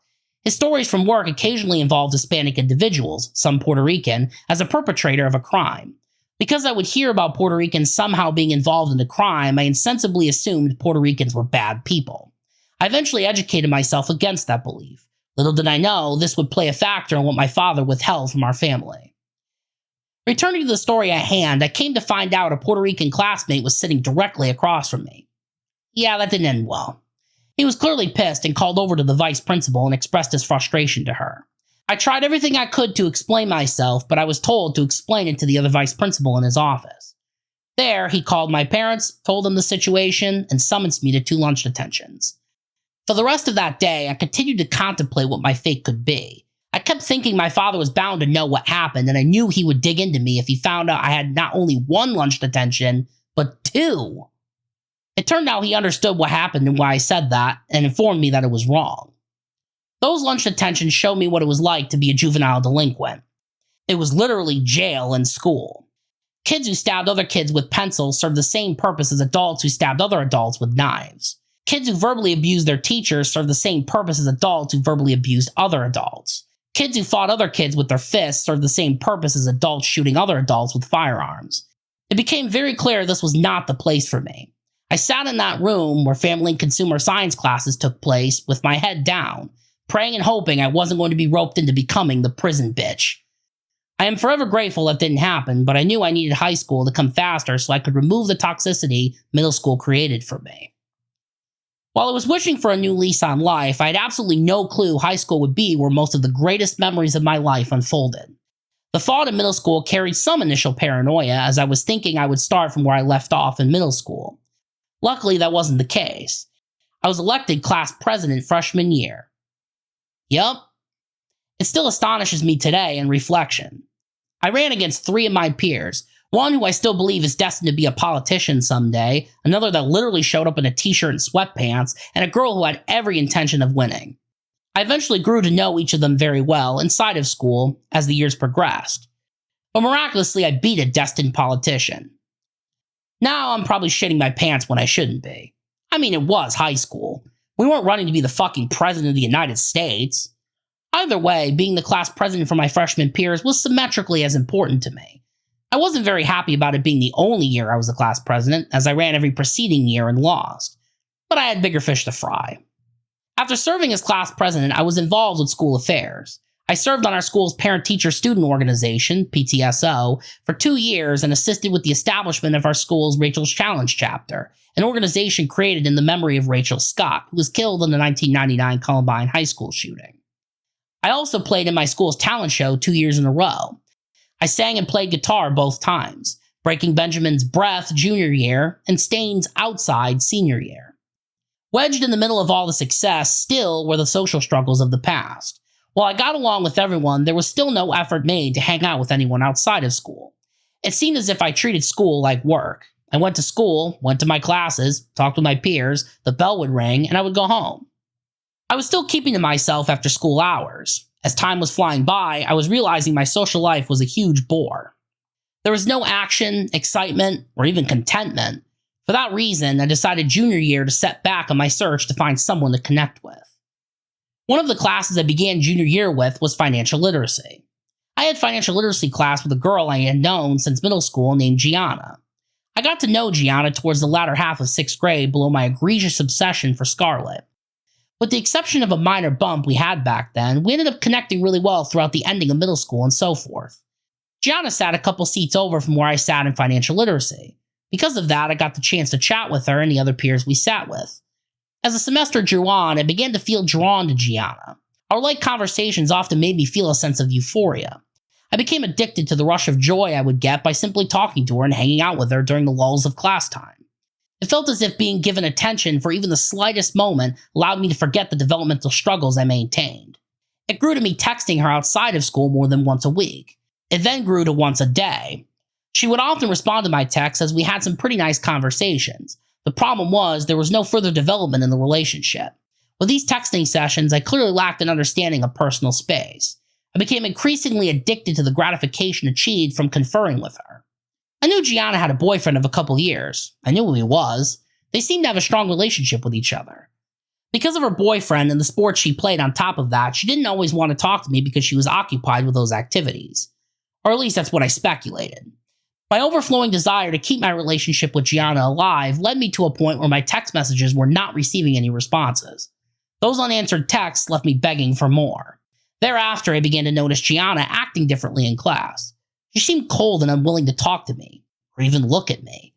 His stories from work occasionally involved Hispanic individuals, some Puerto Rican, as a perpetrator of a crime. Because I would hear about Puerto Ricans somehow being involved in the crime, I insensibly assumed Puerto Ricans were bad people. I eventually educated myself against that belief. Little did I know this would play a factor in what my father withheld from our family. Returning to the story at hand, I came to find out a Puerto Rican classmate was sitting directly across from me. Yeah, that didn't end well. He was clearly pissed and called over to the vice principal and expressed his frustration to her. I tried everything I could to explain myself, but I was told to explain it to the other vice principal in his office. There, he called my parents, told them the situation, and summoned me to 2 lunch detentions. For the rest of that day, I continued to contemplate what my fate could be. I kept thinking my father was bound to know what happened, and I knew he would dig into me if he found out I had not only 1 lunch detention, but 2. It turned out he understood what happened and why I said that, and informed me that it was wrong. Those lunch detentions showed me what it was like to be a juvenile delinquent. It was literally jail in school. Kids who stabbed other kids with pencils served the same purpose as adults who stabbed other adults with knives. Kids who verbally abused their teachers served the same purpose as adults who verbally abused other adults. Kids who fought other kids with their fists served the same purpose as adults shooting other adults with firearms. It became very clear this was not the place for me. I sat in that room where family and consumer science classes took place with my head down, praying and hoping I wasn't going to be roped into becoming the prison bitch. I am forever grateful that didn't happen, but I knew I needed high school to come faster so I could remove the toxicity middle school created for me. While I was wishing for a new lease on life, I had absolutely no clue high school would be where most of the greatest memories of my life unfolded. The thought of middle school carried some initial paranoia as I was thinking I would start from where I left off in middle school. Luckily, that wasn't the case. I was elected class president freshman year. Yup. It still astonishes me today in reflection. I ran against 3 of my peers, one who I still believe is destined to be a politician someday, another that literally showed up in a t-shirt and sweatpants, and a girl who had every intention of winning. I eventually grew to know each of them very well inside of school as the years progressed. But miraculously, I beat a destined politician. Now I'm probably shitting my pants when I shouldn't be. I mean, it was high school. We weren't running to be the fucking president of the United States. Either way, being the class president for my freshman peers was symmetrically as important to me. I wasn't very happy about it being the only year I was the class president, as I ran every preceding year and lost. But I had bigger fish to fry. After serving as class president, I was involved with school affairs. I served on our school's parent-teacher-student organization, PTSO, for 2 years and assisted with the establishment of our school's Rachel's Challenge chapter, an organization created in the memory of Rachel Scott, who was killed in the 1999 Columbine High School shooting. I also played in my school's talent show 2 years in a row. I sang and played guitar both times, Breaking Benjamin's Breath junior year and Stain's Outside senior year. Wedged in the middle of all the success still were the social struggles of the past. While I got along with everyone, there was still no effort made to hang out with anyone outside of school. It seemed as if I treated school like work. I went to school, went to my classes, talked with my peers, the bell would ring, and I would go home. I was still keeping to myself after school hours. As time was flying by, I was realizing my social life was a huge bore. There was no action, excitement, or even contentment. For that reason, I decided junior year to set back on my search to find someone to connect with. One of the classes I began junior year with was financial literacy. I had financial literacy class with a girl I had known since middle school named Gianna. I got to know Gianna towards the latter half of 6th grade below my egregious obsession for Scarlet. With the exception of a minor bump we had back then, we ended up connecting really well throughout the ending of middle school and so forth. Gianna sat a couple seats over from where I sat in financial literacy. Because of that, I got the chance to chat with her and the other peers we sat with. As the semester drew on, I began to feel drawn to Gianna. Our light conversations often made me feel a sense of euphoria. I became addicted to the rush of joy I would get by simply talking to her and hanging out with her during the lulls of class time. It felt as if being given attention for even the slightest moment allowed me to forget the developmental struggles I maintained. It grew to me texting her outside of school more than once a week. It then grew to once a day. She would often respond to my texts as we had some pretty nice conversations. The problem was there was no further development in the relationship. With these texting sessions, I clearly lacked an understanding of personal space. I became increasingly addicted to the gratification achieved from conferring with her. I knew Gianna had a boyfriend of a couple years. I knew who he was. They seemed to have a strong relationship with each other. Because of her boyfriend and the sports she played on top of that, she didn't always want to talk to me because she was occupied with those activities. Or at least that's what I speculated. My overflowing desire to keep my relationship with Gianna alive led me to a point where my text messages were not receiving any responses. Those unanswered texts left me begging for more. Thereafter, I began to notice Gianna acting differently in class. She seemed cold and unwilling to talk to me, or even look at me.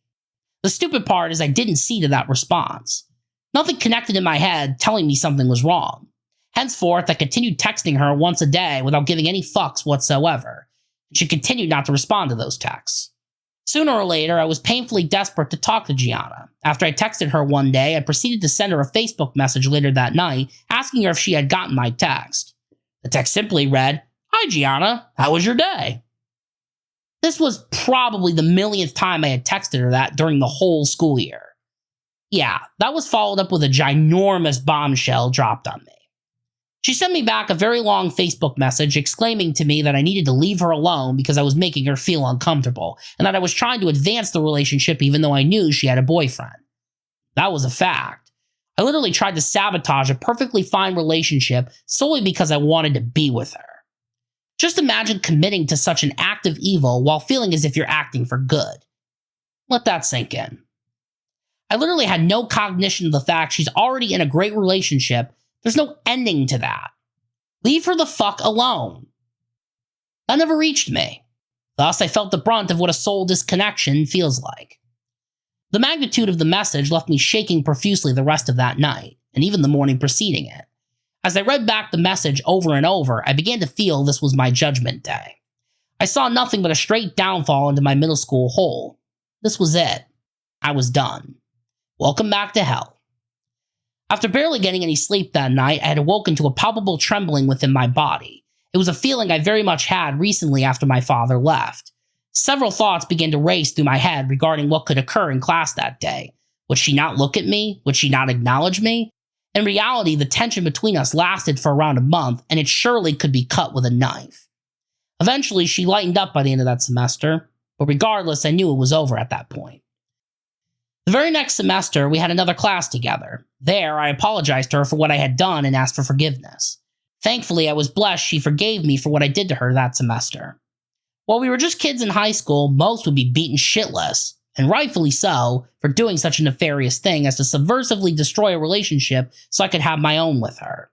The stupid part is I didn't see to that response. Nothing connected in my head telling me something was wrong. Henceforth, I continued texting her once a day without giving any fucks whatsoever. She continued not to respond to those texts. Sooner or later, I was painfully desperate to talk to Gianna. After I texted her one day, I proceeded to send her a Facebook message later that night, asking her if she had gotten my text. The text simply read, "Hi Gianna, how was your day?" This was probably the millionth time I had texted her that during the whole school year. Yeah, that was followed up with a ginormous bombshell dropped on me. She sent me back a very long Facebook message exclaiming to me that I needed to leave her alone because I was making her feel uncomfortable, and that I was trying to advance the relationship even though I knew she had a boyfriend. That was a fact. I literally tried to sabotage a perfectly fine relationship solely because I wanted to be with her. Just imagine committing to such an act of evil while feeling as if you're acting for good. Let that sink in. I literally had no cognition of the fact she's already in a great relationship. There's no ending to that. Leave her the fuck alone. That never reached me. Thus, I felt the brunt of what a soul disconnection feels like. The magnitude of the message left me shaking profusely the rest of that night, and even the morning preceding it. As I read back the message over and over, I began to feel this was my judgment day. I saw nothing but a straight downfall into my middle school hole. This was it. I was done. Welcome back to hell. After barely getting any sleep that night, I had awoken to a palpable trembling within my body. It was a feeling I very much had recently after my father left. Several thoughts began to race through my head regarding what could occur in class that day. Would she not look at me? Would she not acknowledge me? In reality, the tension between us lasted for around a month, and it surely could be cut with a knife. Eventually, she lightened up by the end of that semester, but regardless, I knew it was over at that point. The very next semester, we had another class together. There, I apologized to her for what I had done and asked for forgiveness. Thankfully, I was blessed she forgave me for what I did to her that semester. While we were just kids in high school, most would be beaten shitless, and rightfully so, for doing such a nefarious thing as to subversively destroy a relationship so I could have my own with her.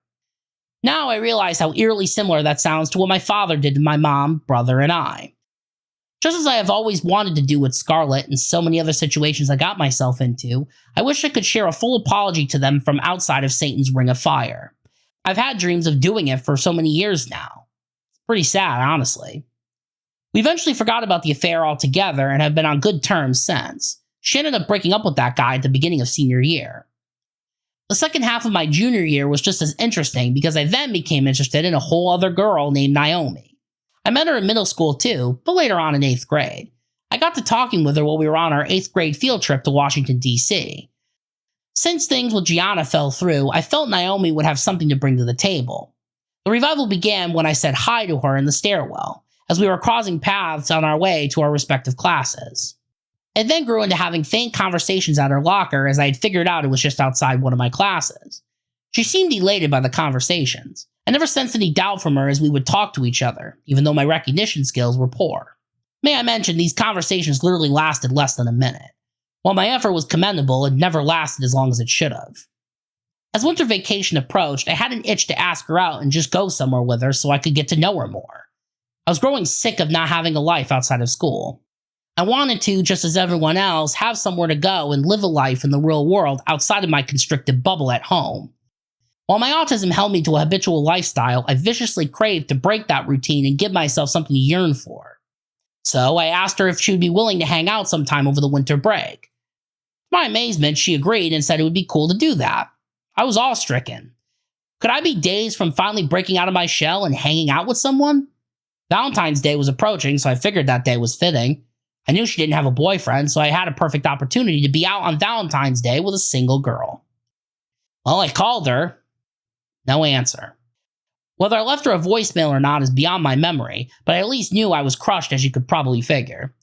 Now I realize how eerily similar that sounds to what my father did to my mom, brother, and I. Just as I have always wanted to do with Scarlett and so many other situations I got myself into, I wish I could share a full apology to them from outside of Satan's Ring of Fire. I've had dreams of doing it for so many years now. It's pretty sad, honestly. We eventually forgot about the affair altogether and have been on good terms since. She ended up breaking up with that guy at the beginning of senior year. The second half of my junior year was just as interesting because I then became interested in a whole other girl named Naomi. I met her in middle school too, but later on in 8th grade. I got to talking with her while we were on our 8th grade field trip to Washington, D.C. Since things with Gianna fell through, I felt Naomi would have something to bring to the table. The revival began when I said hi to her in the stairwell, as we were crossing paths on our way to our respective classes. It then grew into having faint conversations at her locker as I had figured out it was just outside one of my classes. She seemed elated by the conversations. I never sensed any doubt from her as we would talk to each other, even though my recognition skills were poor. May I mention, these conversations literally lasted less than a minute. While my effort was commendable, it never lasted as long as it should have. As winter vacation approached, I had an itch to ask her out and just go somewhere with her so I could get to know her more. I was growing sick of not having a life outside of school. I wanted to, just as everyone else, have somewhere to go and live a life in the real world outside of my constricted bubble at home. While my autism held me to a habitual lifestyle, I viciously craved to break that routine and give myself something to yearn for. So I asked her if she would be willing to hang out sometime over the winter break. To my amazement, she agreed and said it would be cool to do that. I was awe-stricken. Could I be days from finally breaking out of my shell and hanging out with someone? Valentine's Day was approaching, so I figured that day was fitting. I knew she didn't have a boyfriend, so I had a perfect opportunity to be out on Valentine's Day with a single girl. Well, I called her. No answer. Whether I left her a voicemail or not is beyond my memory, but I at least knew I was crushed, as you could probably figure.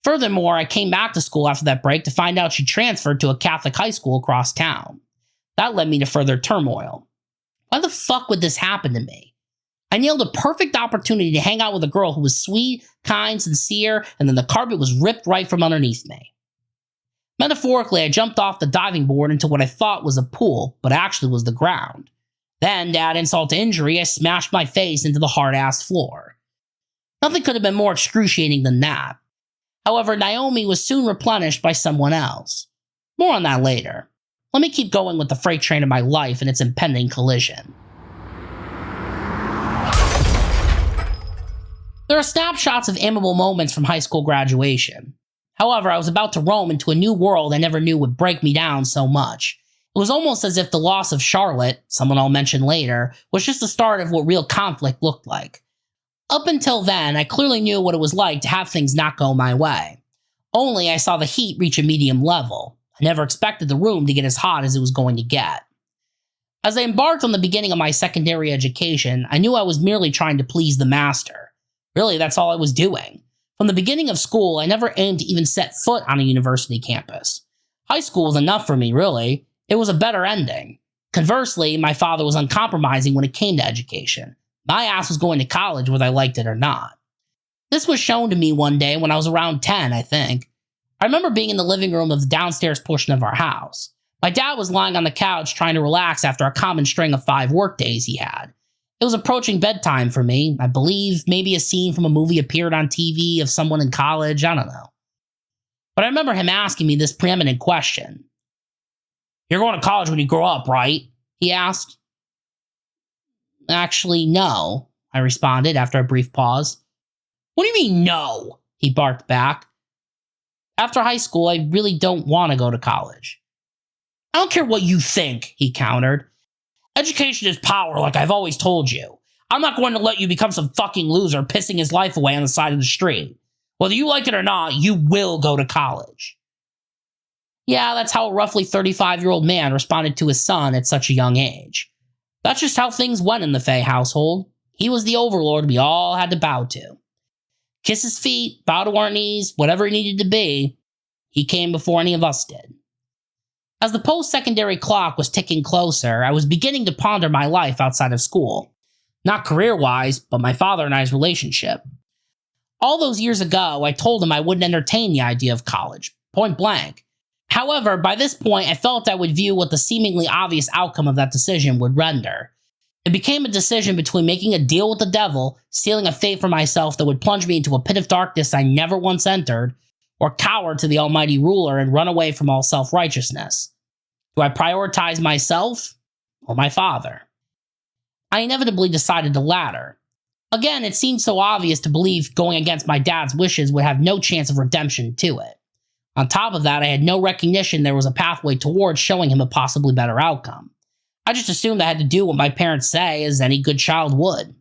Furthermore, I came back to school after that break to find out she transferred to a Catholic high school across town. That led me to further turmoil. Why the fuck would this happen to me? I nailed a perfect opportunity to hang out with a girl who was sweet, kind, sincere, and then the carpet was ripped right from underneath me. Metaphorically, I jumped off the diving board into what I thought was a pool, but actually was the ground. Then, to add insult to injury, I smashed my face into the hard-ass floor. Nothing could have been more excruciating than that. However, Naomi was soon replenished by someone else. More on that later. Let me keep going with the freight train of my life and its impending collision. There are snapshots of amiable moments from high school graduation. However, I was about to roam into a new world I never knew would break me down so much. It was almost as if the loss of Charlotte, someone I'll mention later, was just the start of what real conflict looked like. Up until then, I clearly knew what it was like to have things not go my way. Only I saw the heat reach a medium level. I never expected the room to get as hot as it was going to get. As I embarked on the beginning of my secondary education, I knew I was merely trying to please the master. Really, that's all I was doing. From the beginning of school, I never aimed to even set foot on a university campus. High school was enough for me, really. It was a better ending. Conversely, my father was uncompromising when it came to education. My ass was going to college whether I liked it or not. This was shown to me one day when I was around 10, I think. I remember being in the living room of the downstairs portion of our house. My dad was lying on the couch trying to relax after a common string of 5 work days he had. It was approaching bedtime for me. I believe maybe a scene from a movie appeared on TV of someone in college, I don't know. But I remember him asking me this preeminent question. "You're going to college when you grow up, right?" he asked. "Actually, no," I responded after a brief pause. "What do you mean, no?" he barked back. "After high school, I really don't want to go to college." "I don't care what you think," he countered. "Education is power, like I've always told you. I'm not going to let you become some fucking loser pissing his life away on the side of the street. Whether you like it or not, you will go to college." Yeah, that's how a roughly 35-year-old man responded to his son at such a young age. That's just how things went in the Fay household. He was the overlord we all had to bow to. Kiss his feet, bow to our knees, whatever it needed to be. He came before any of us did. As the post-secondary clock was ticking closer, I was beginning to ponder my life outside of school. Not career-wise, but my father and I's relationship. All those years ago, I told him I wouldn't entertain the idea of college, point blank. However, by this point, I felt I would view what the seemingly obvious outcome of that decision would render. It became a decision between making a deal with the devil, sealing a fate for myself that would plunge me into a pit of darkness I never once entered, or cower to the almighty ruler and run away from all self-righteousness. Do I prioritize myself or my father? I inevitably decided the latter. Again, it seemed so obvious to believe going against my dad's wishes would have no chance of redemption to it. On top of that, I had no recognition there was a pathway towards showing him a possibly better outcome. I just assumed I had to do what my parents say, as any good child would.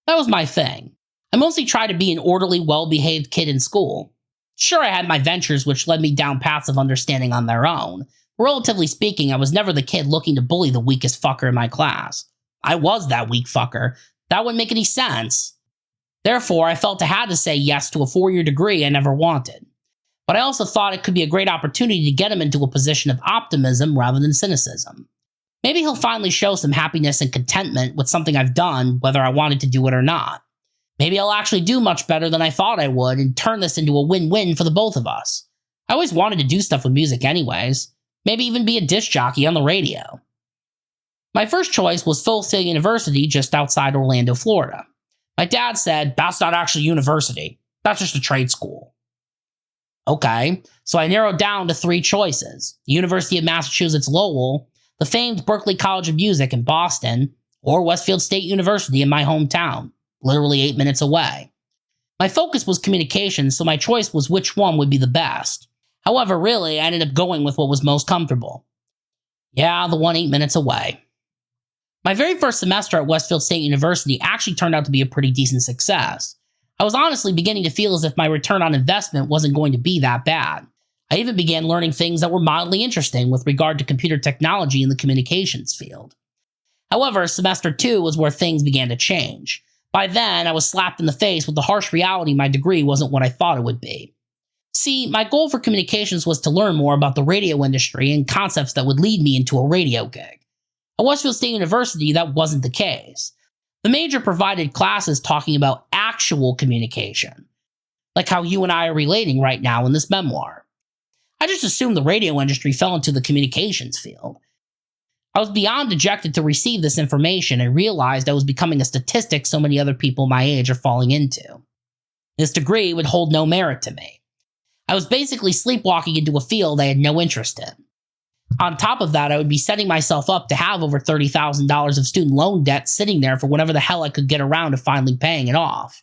That was my thing. I mostly tried to be an orderly, well-behaved kid in school. Sure, I had my ventures which led me down paths of understanding on their own, Relatively speaking, I was never the kid looking to bully the weakest fucker in my class. I was that weak fucker. That wouldn't make any sense. Therefore, I felt I had to say yes to a 4-year degree I never wanted. But I also thought it could be a great opportunity to get him into a position of optimism rather than cynicism. Maybe he'll finally show some happiness and contentment with something I've done, whether I wanted to do it or not. Maybe I'll actually do much better than I thought I would and turn this into a win-win for the both of us. I always wanted to do stuff with music anyways. Maybe even be a disc jockey on the radio. My first choice was Full Sail University just outside Orlando, Florida. My dad said, "That's not actually university. That's just a trade school." Okay, so I narrowed down to 3 choices: the University of Massachusetts Lowell, the famed Berklee College of Music in Boston, or Westfield State University in my hometown, literally 8 minutes away. My focus was communications, so my choice was which one would be the best. However, really, I ended up going with what was most comfortable. Yeah, the one 8 minutes away. My very first semester at Westfield State University actually turned out to be a pretty decent success. I was honestly beginning to feel as if my return on investment wasn't going to be that bad. I even began learning things that were mildly interesting with regard to computer technology in the communications field. However, semester 2 was where things began to change. By then, I was slapped in the face with the harsh reality my degree wasn't what I thought it would be. See, my goal for communications was to learn more about the radio industry and concepts that would lead me into a radio gig. At Westfield State University, that wasn't the case. The major provided classes talking about actual communication, like how you and I are relating right now in this memoir. I just assumed the radio industry fell into the communications field. I was beyond dejected to receive this information and realized I was becoming a statistic so many other people my age are falling into. This degree would hold no merit to me. I was basically sleepwalking into a field I had no interest in. On top of that, I would be setting myself up to have over $30,000 of student loan debt sitting there for whenever the hell I could get around to finally paying it off.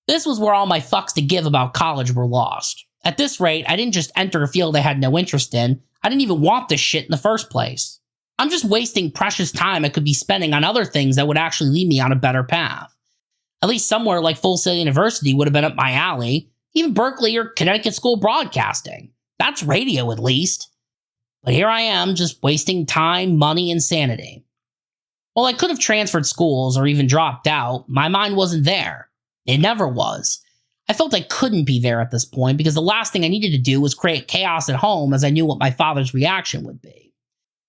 This was where all my fucks to give about college were lost. At this rate, I didn't just enter a field I had no interest in, I didn't even want this shit in the first place. I'm just wasting precious time I could be spending on other things that would actually lead me on a better path. At least somewhere like Full Sail University would have been up my alley, even Berkeley or Connecticut School of Broadcasting. That's radio at least. But here I am, just wasting time, money, and sanity. While I could have transferred schools or even dropped out, my mind wasn't there. It never was. I felt I couldn't be there at this point because the last thing I needed to do was create chaos at home, as I knew what my father's reaction would be.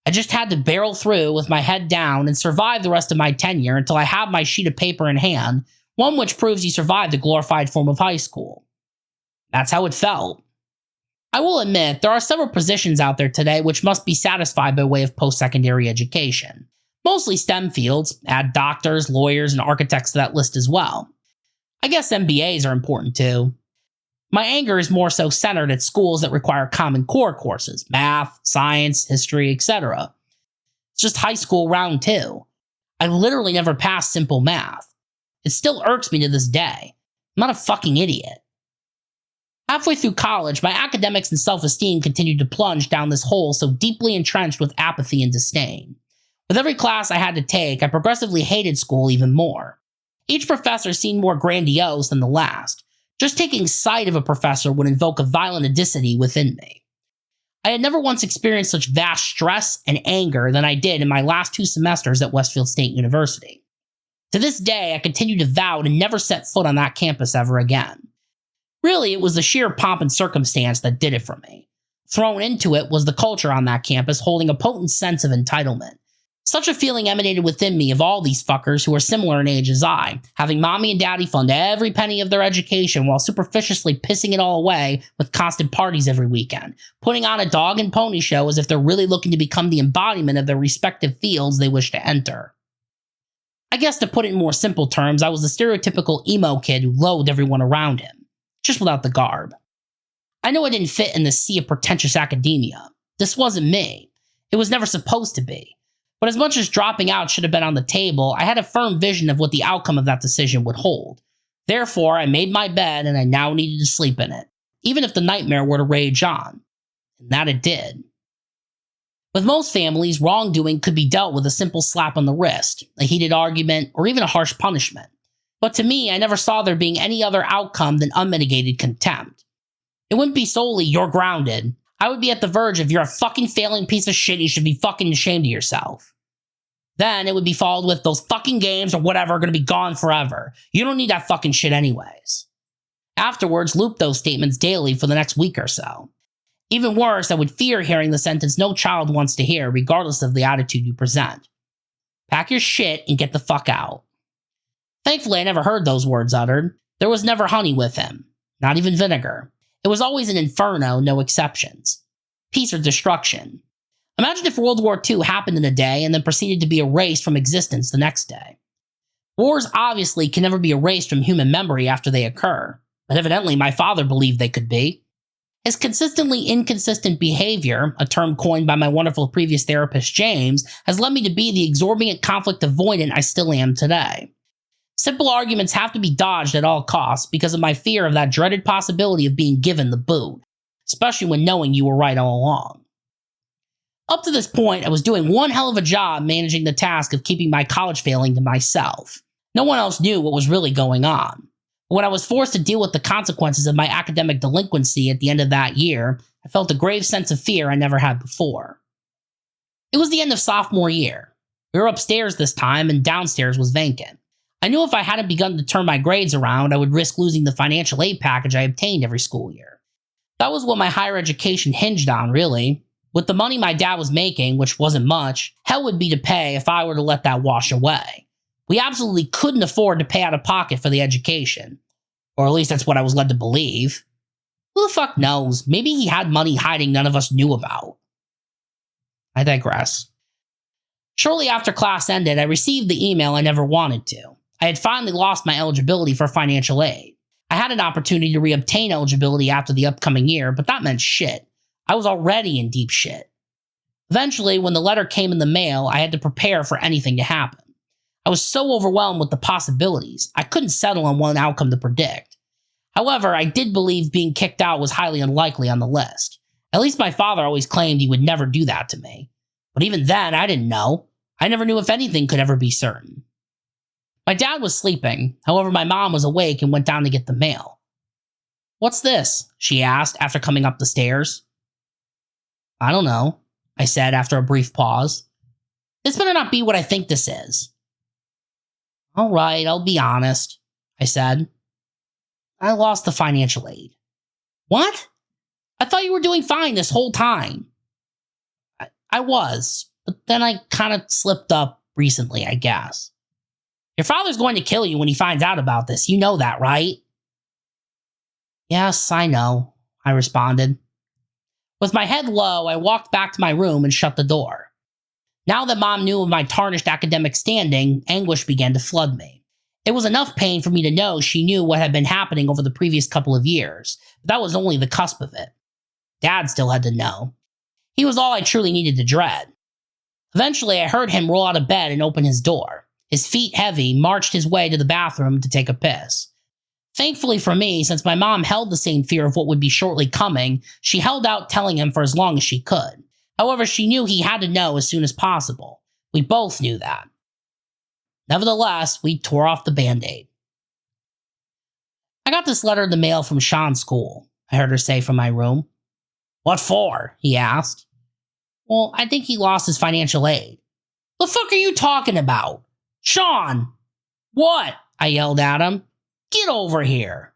I just had to barrel through with my head down and survive the rest of my tenure until I had my sheet of paper in hand, one which proves you survived a glorified form of high school. That's how it felt. I will admit, there are several positions out there today which must be satisfied by way of post-secondary education. Mostly STEM fields, add doctors, lawyers, and architects to that list as well. I guess MBAs are important too. My anger is more so centered at schools that require common core courses, math, science, history, etc. It's just high school round 2. I literally never passed simple math. It still irks me to this day. I'm not a fucking idiot. Halfway through college, my academics and self-esteem continued to plunge down this hole so deeply entrenched with apathy and disdain. With every class I had to take, I progressively hated school even more. Each professor seemed more grandiose than the last. Just taking sight of a professor would invoke a violent acidity within me. I had never once experienced such vast stress and anger than I did in my last 2 semesters at Westfield State University. To this day, I continue to vow to never set foot on that campus ever again. Really, it was the sheer pomp and circumstance that did it for me. Thrown into it was the culture on that campus holding a potent sense of entitlement. Such a feeling emanated within me of all these fuckers who are similar in age as I, having mommy and daddy fund every penny of their education while superficiously pissing it all away with constant parties every weekend, putting on a dog and pony show as if they're really looking to become the embodiment of their respective fields they wish to enter. I guess to put it in more simple terms, I was the stereotypical emo kid who loathed everyone around him, just without the garb. I know I didn't fit in the sea of pretentious academia. This wasn't me. It was never supposed to be. But as much as dropping out should have been on the table, I had a firm vision of what the outcome of that decision would hold. Therefore, I made my bed and I now needed to sleep in it, even if the nightmare were to rage on. And that it did. With most families, wrongdoing could be dealt with a simple slap on the wrist, a heated argument, or even a harsh punishment. But to me, I never saw there being any other outcome than unmitigated contempt. It wouldn't be solely "you're grounded." I would be at the verge of, you're a fucking failing piece of shit, you should be fucking ashamed of yourself. Then it would be followed with, those fucking games or whatever are gonna be gone forever. You don't need that fucking shit anyways. Afterwards, loop those statements daily for the next week or so. Even worse, I would fear hearing the sentence no child wants to hear, regardless of the attitude you present. Pack your shit and get the fuck out. Thankfully, I never heard those words uttered. There was never honey with him. Not even vinegar. It was always an inferno, no exceptions. Peace or destruction. Imagine if World War II happened in a day and then proceeded to be erased from existence the next day. Wars obviously can never be erased from human memory after they occur, but evidently my father believed they could be. His consistently inconsistent behavior, a term coined by my wonderful previous therapist James, has led me to be the exorbitant conflict avoidant I still am today. Simple arguments have to be dodged at all costs because of my fear of that dreaded possibility of being given the boot, especially when knowing you were right all along. Up to this point, I was doing one hell of a job managing the task of keeping my college failing to myself. No one else knew what was really going on. But when I was forced to deal with the consequences of my academic delinquency at the end of that year, I felt a grave sense of fear I never had before. It was the end of sophomore year. We were upstairs this time, and downstairs was vacant. I knew if I hadn't begun to turn my grades around, I would risk losing the financial aid package I obtained every school year. That was what my higher education hinged on, really. With the money my dad was making, which wasn't much, hell would be to pay if I were to let that wash away. We absolutely couldn't afford to pay out of pocket for the education. Or at least that's what I was led to believe. Who the fuck knows? Maybe he had money hiding none of us knew about. I digress. Shortly after class ended, I received the email I never wanted to. I had finally lost my eligibility for financial aid. I had an opportunity to reobtain eligibility after the upcoming year, but that meant shit. I was already in deep shit. Eventually, when the letter came in the mail, I had to prepare for anything to happen. I was so overwhelmed with the possibilities, I couldn't settle on one outcome to predict. However, I did believe being kicked out was highly unlikely on the list. At least my father always claimed he would never do that to me. But even then, I didn't know. I never knew if anything could ever be certain. My dad was sleeping, however my mom was awake and went down to get the mail. "What's this?" she asked after coming up the stairs. "I don't know," I said after a brief pause. "This better not be what I think this is." "All right, I'll be honest," I said. "I lost the financial aid." "What? I thought you were doing fine this whole time." I was, but then I kind of slipped up recently, I guess. "Your father's going to kill you when he finds out about this. You know that, right?" "Yes, I know," I responded. With my head low, I walked back to my room and shut the door. Now that Mom knew of my tarnished academic standing, anguish began to flood me. It was enough pain for me to know she knew what had been happening over the previous couple of years, but that was only the cusp of it. Dad still had to know. He was all I truly needed to dread. Eventually, I heard him roll out of bed and open his door. His feet heavy, marched his way to the bathroom to take a piss. Thankfully for me, since my mom held the same fear of what would be shortly coming, she held out telling him for as long as she could. However, she knew he had to know as soon as possible. We both knew that. Nevertheless, we tore off the Band-Aid. "I got this letter in the mail from Sean's school," I heard her say from my room. "What for?" he asked. "Well, I think he lost his financial aid." "The fuck are you talking about? Sean!" "What?" I yelled at him. "Get over here."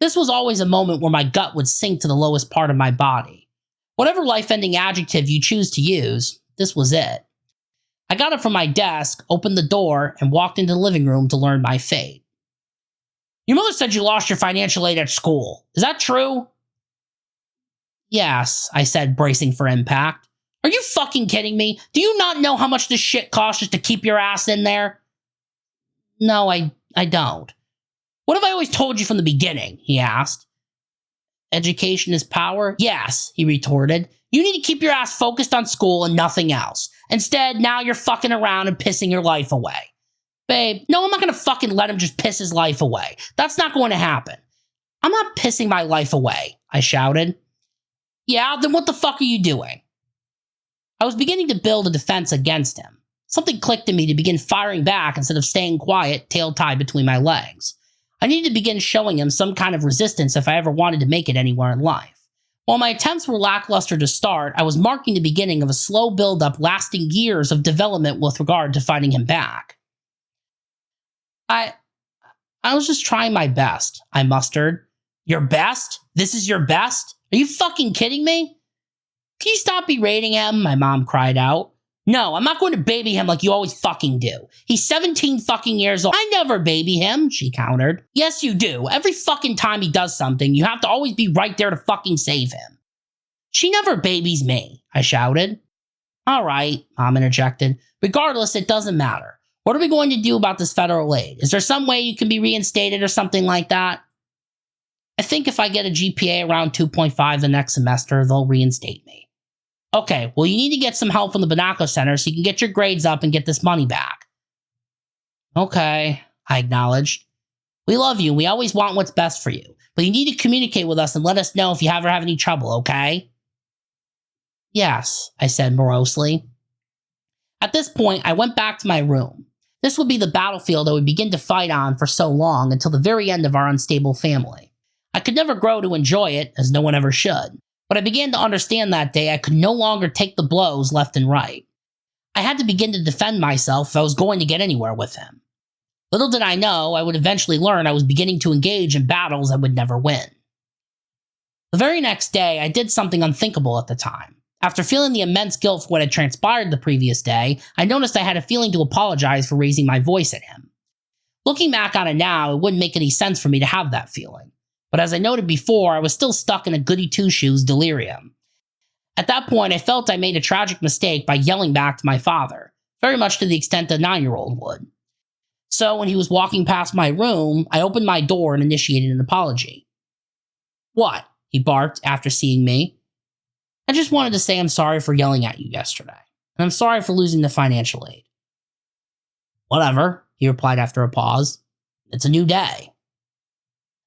This was always a moment where my gut would sink to the lowest part of my body. Whatever life-ending adjective you choose to use, this was it. I got up from my desk, opened the door, and walked into the living room to learn my fate. "Your mother said you lost your financial aid at school. Is that true?" "Yes," I said, bracing for impact. "Are you fucking kidding me? Do you not know how much this shit costs just to keep your ass in there?" "No, I don't." "What have I always told you from the beginning?" he asked. "Education is power?" "Yes," he retorted. "You need to keep your ass focused on school and nothing else. Instead, now you're fucking around and pissing your life away." "Babe, no, I'm not gonna fucking let him just piss his life away. That's not going to happen." "I'm not pissing my life away," I shouted. "Yeah, then what the fuck are you doing?" I was beginning to build a defense against him. Something clicked in me to begin firing back instead of staying quiet, tail tied between my legs. I needed to begin showing him some kind of resistance if I ever wanted to make it anywhere in life. While my attempts were lackluster to start, I was marking the beginning of a slow build-up lasting years of development with regard to finding him back. I was just trying my best, I mustered. Your best? This is your best? Are you fucking kidding me? Can you stop berating him? My mom cried out. No, I'm not going to baby him like you always fucking do. He's 17 fucking years old. I never baby him, she countered. Yes, you do. Every fucking time he does something, you have to always be right there to fucking save him. She never babies me, I shouted. All right, Mom interjected. Regardless, it doesn't matter. What are we going to do about this federal aid? Is there some way you can be reinstated or something like that? I think if I get a GPA around 2.5 the next semester, they'll reinstate me. Okay, well, you need to get some help from the Bonacco Center so you can get your grades up and get this money back. Okay, I acknowledged. We love you and we always want what's best for you, but you need to communicate with us and let us know if you ever have any trouble, okay? Yes, I said morosely. At this point, I went back to my room. This would be the battlefield I would begin to fight on for so long until the very end of our unstable family. I could never grow to enjoy it, as no one ever should. But I began to understand that day I could no longer take the blows left and right. I had to begin to defend myself if I was going to get anywhere with him. Little did I know, I would eventually learn I was beginning to engage in battles I would never win. The very next day, I did something unthinkable at the time. After feeling the immense guilt for what had transpired the previous day, I noticed I had a feeling to apologize for raising my voice at him. Looking back on it now, it wouldn't make any sense for me to have that feeling. But as I noted before, I was still stuck in a goody two-shoes delirium. At that point, I felt I made a tragic mistake by yelling back to my father, very much to the extent a 9-year-old would. So when he was walking past my room, I opened my door and initiated an apology. What? He barked after seeing me. I just wanted to say I'm sorry for yelling at you yesterday, and I'm sorry for losing the financial aid. Whatever, he replied after a pause. It's a new day.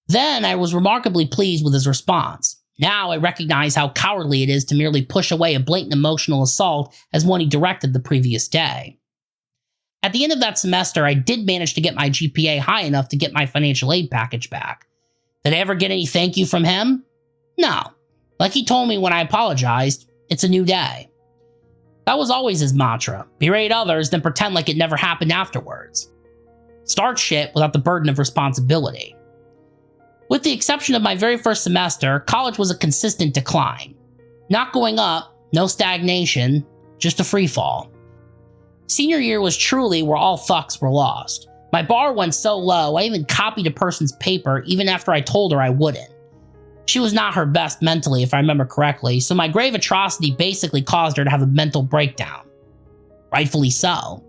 Then I was remarkably pleased with his response. Now I recognize how cowardly it is to merely push away a blatant emotional assault as one he directed the previous day. At the end of that semester, I did manage to get my GPA high enough to get my financial aid package back. Did I ever get any thank you from him? No. Like he told me when I apologized, it's a new day. That was always his mantra. Berate others, then pretend like it never happened afterwards. Start shit without the burden of responsibility. With the exception of my very first semester, college was a consistent decline. Not going up, no stagnation, just a free fall. Senior year was truly where all fucks were lost. My bar went so low, I even copied a person's paper even after I told her I wouldn't. She was not her best mentally, if I remember correctly, so my grave atrocity basically caused her to have a mental breakdown. Rightfully so.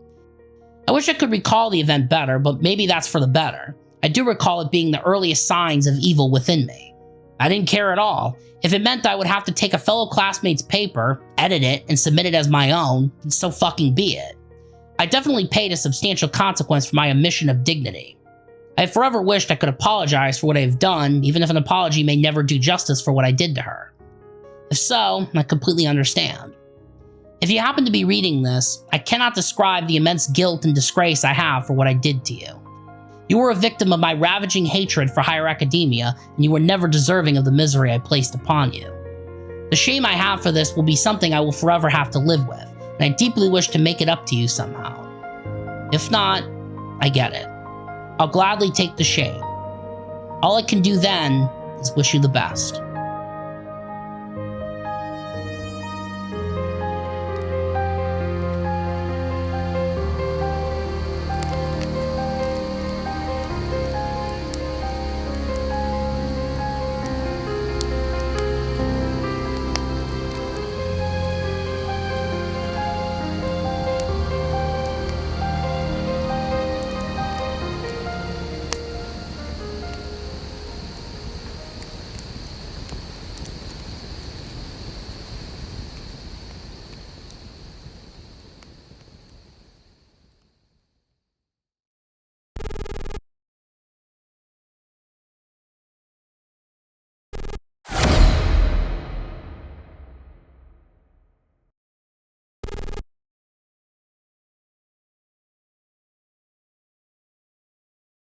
I wish I could recall the event better, but maybe that's for the better. I do recall it being the earliest signs of evil within me. I didn't care at all. If it meant I would have to take a fellow classmate's paper, edit it, and submit it as my own, then so fucking be it. I definitely paid a substantial consequence for my omission of dignity. I have forever wished I could apologize for what I have done, even if an apology may never do justice for what I did to her. If so, I completely understand. If you happen to be reading this, I cannot describe the immense guilt and disgrace I have for what I did to you. You were a victim of my ravaging hatred for higher academia, and you were never deserving of the misery I placed upon you. The shame I have for this will be something I will forever have to live with, and I deeply wish to make it up to you somehow. If not, I get it. I'll gladly take the shame. All I can do then is wish you the best.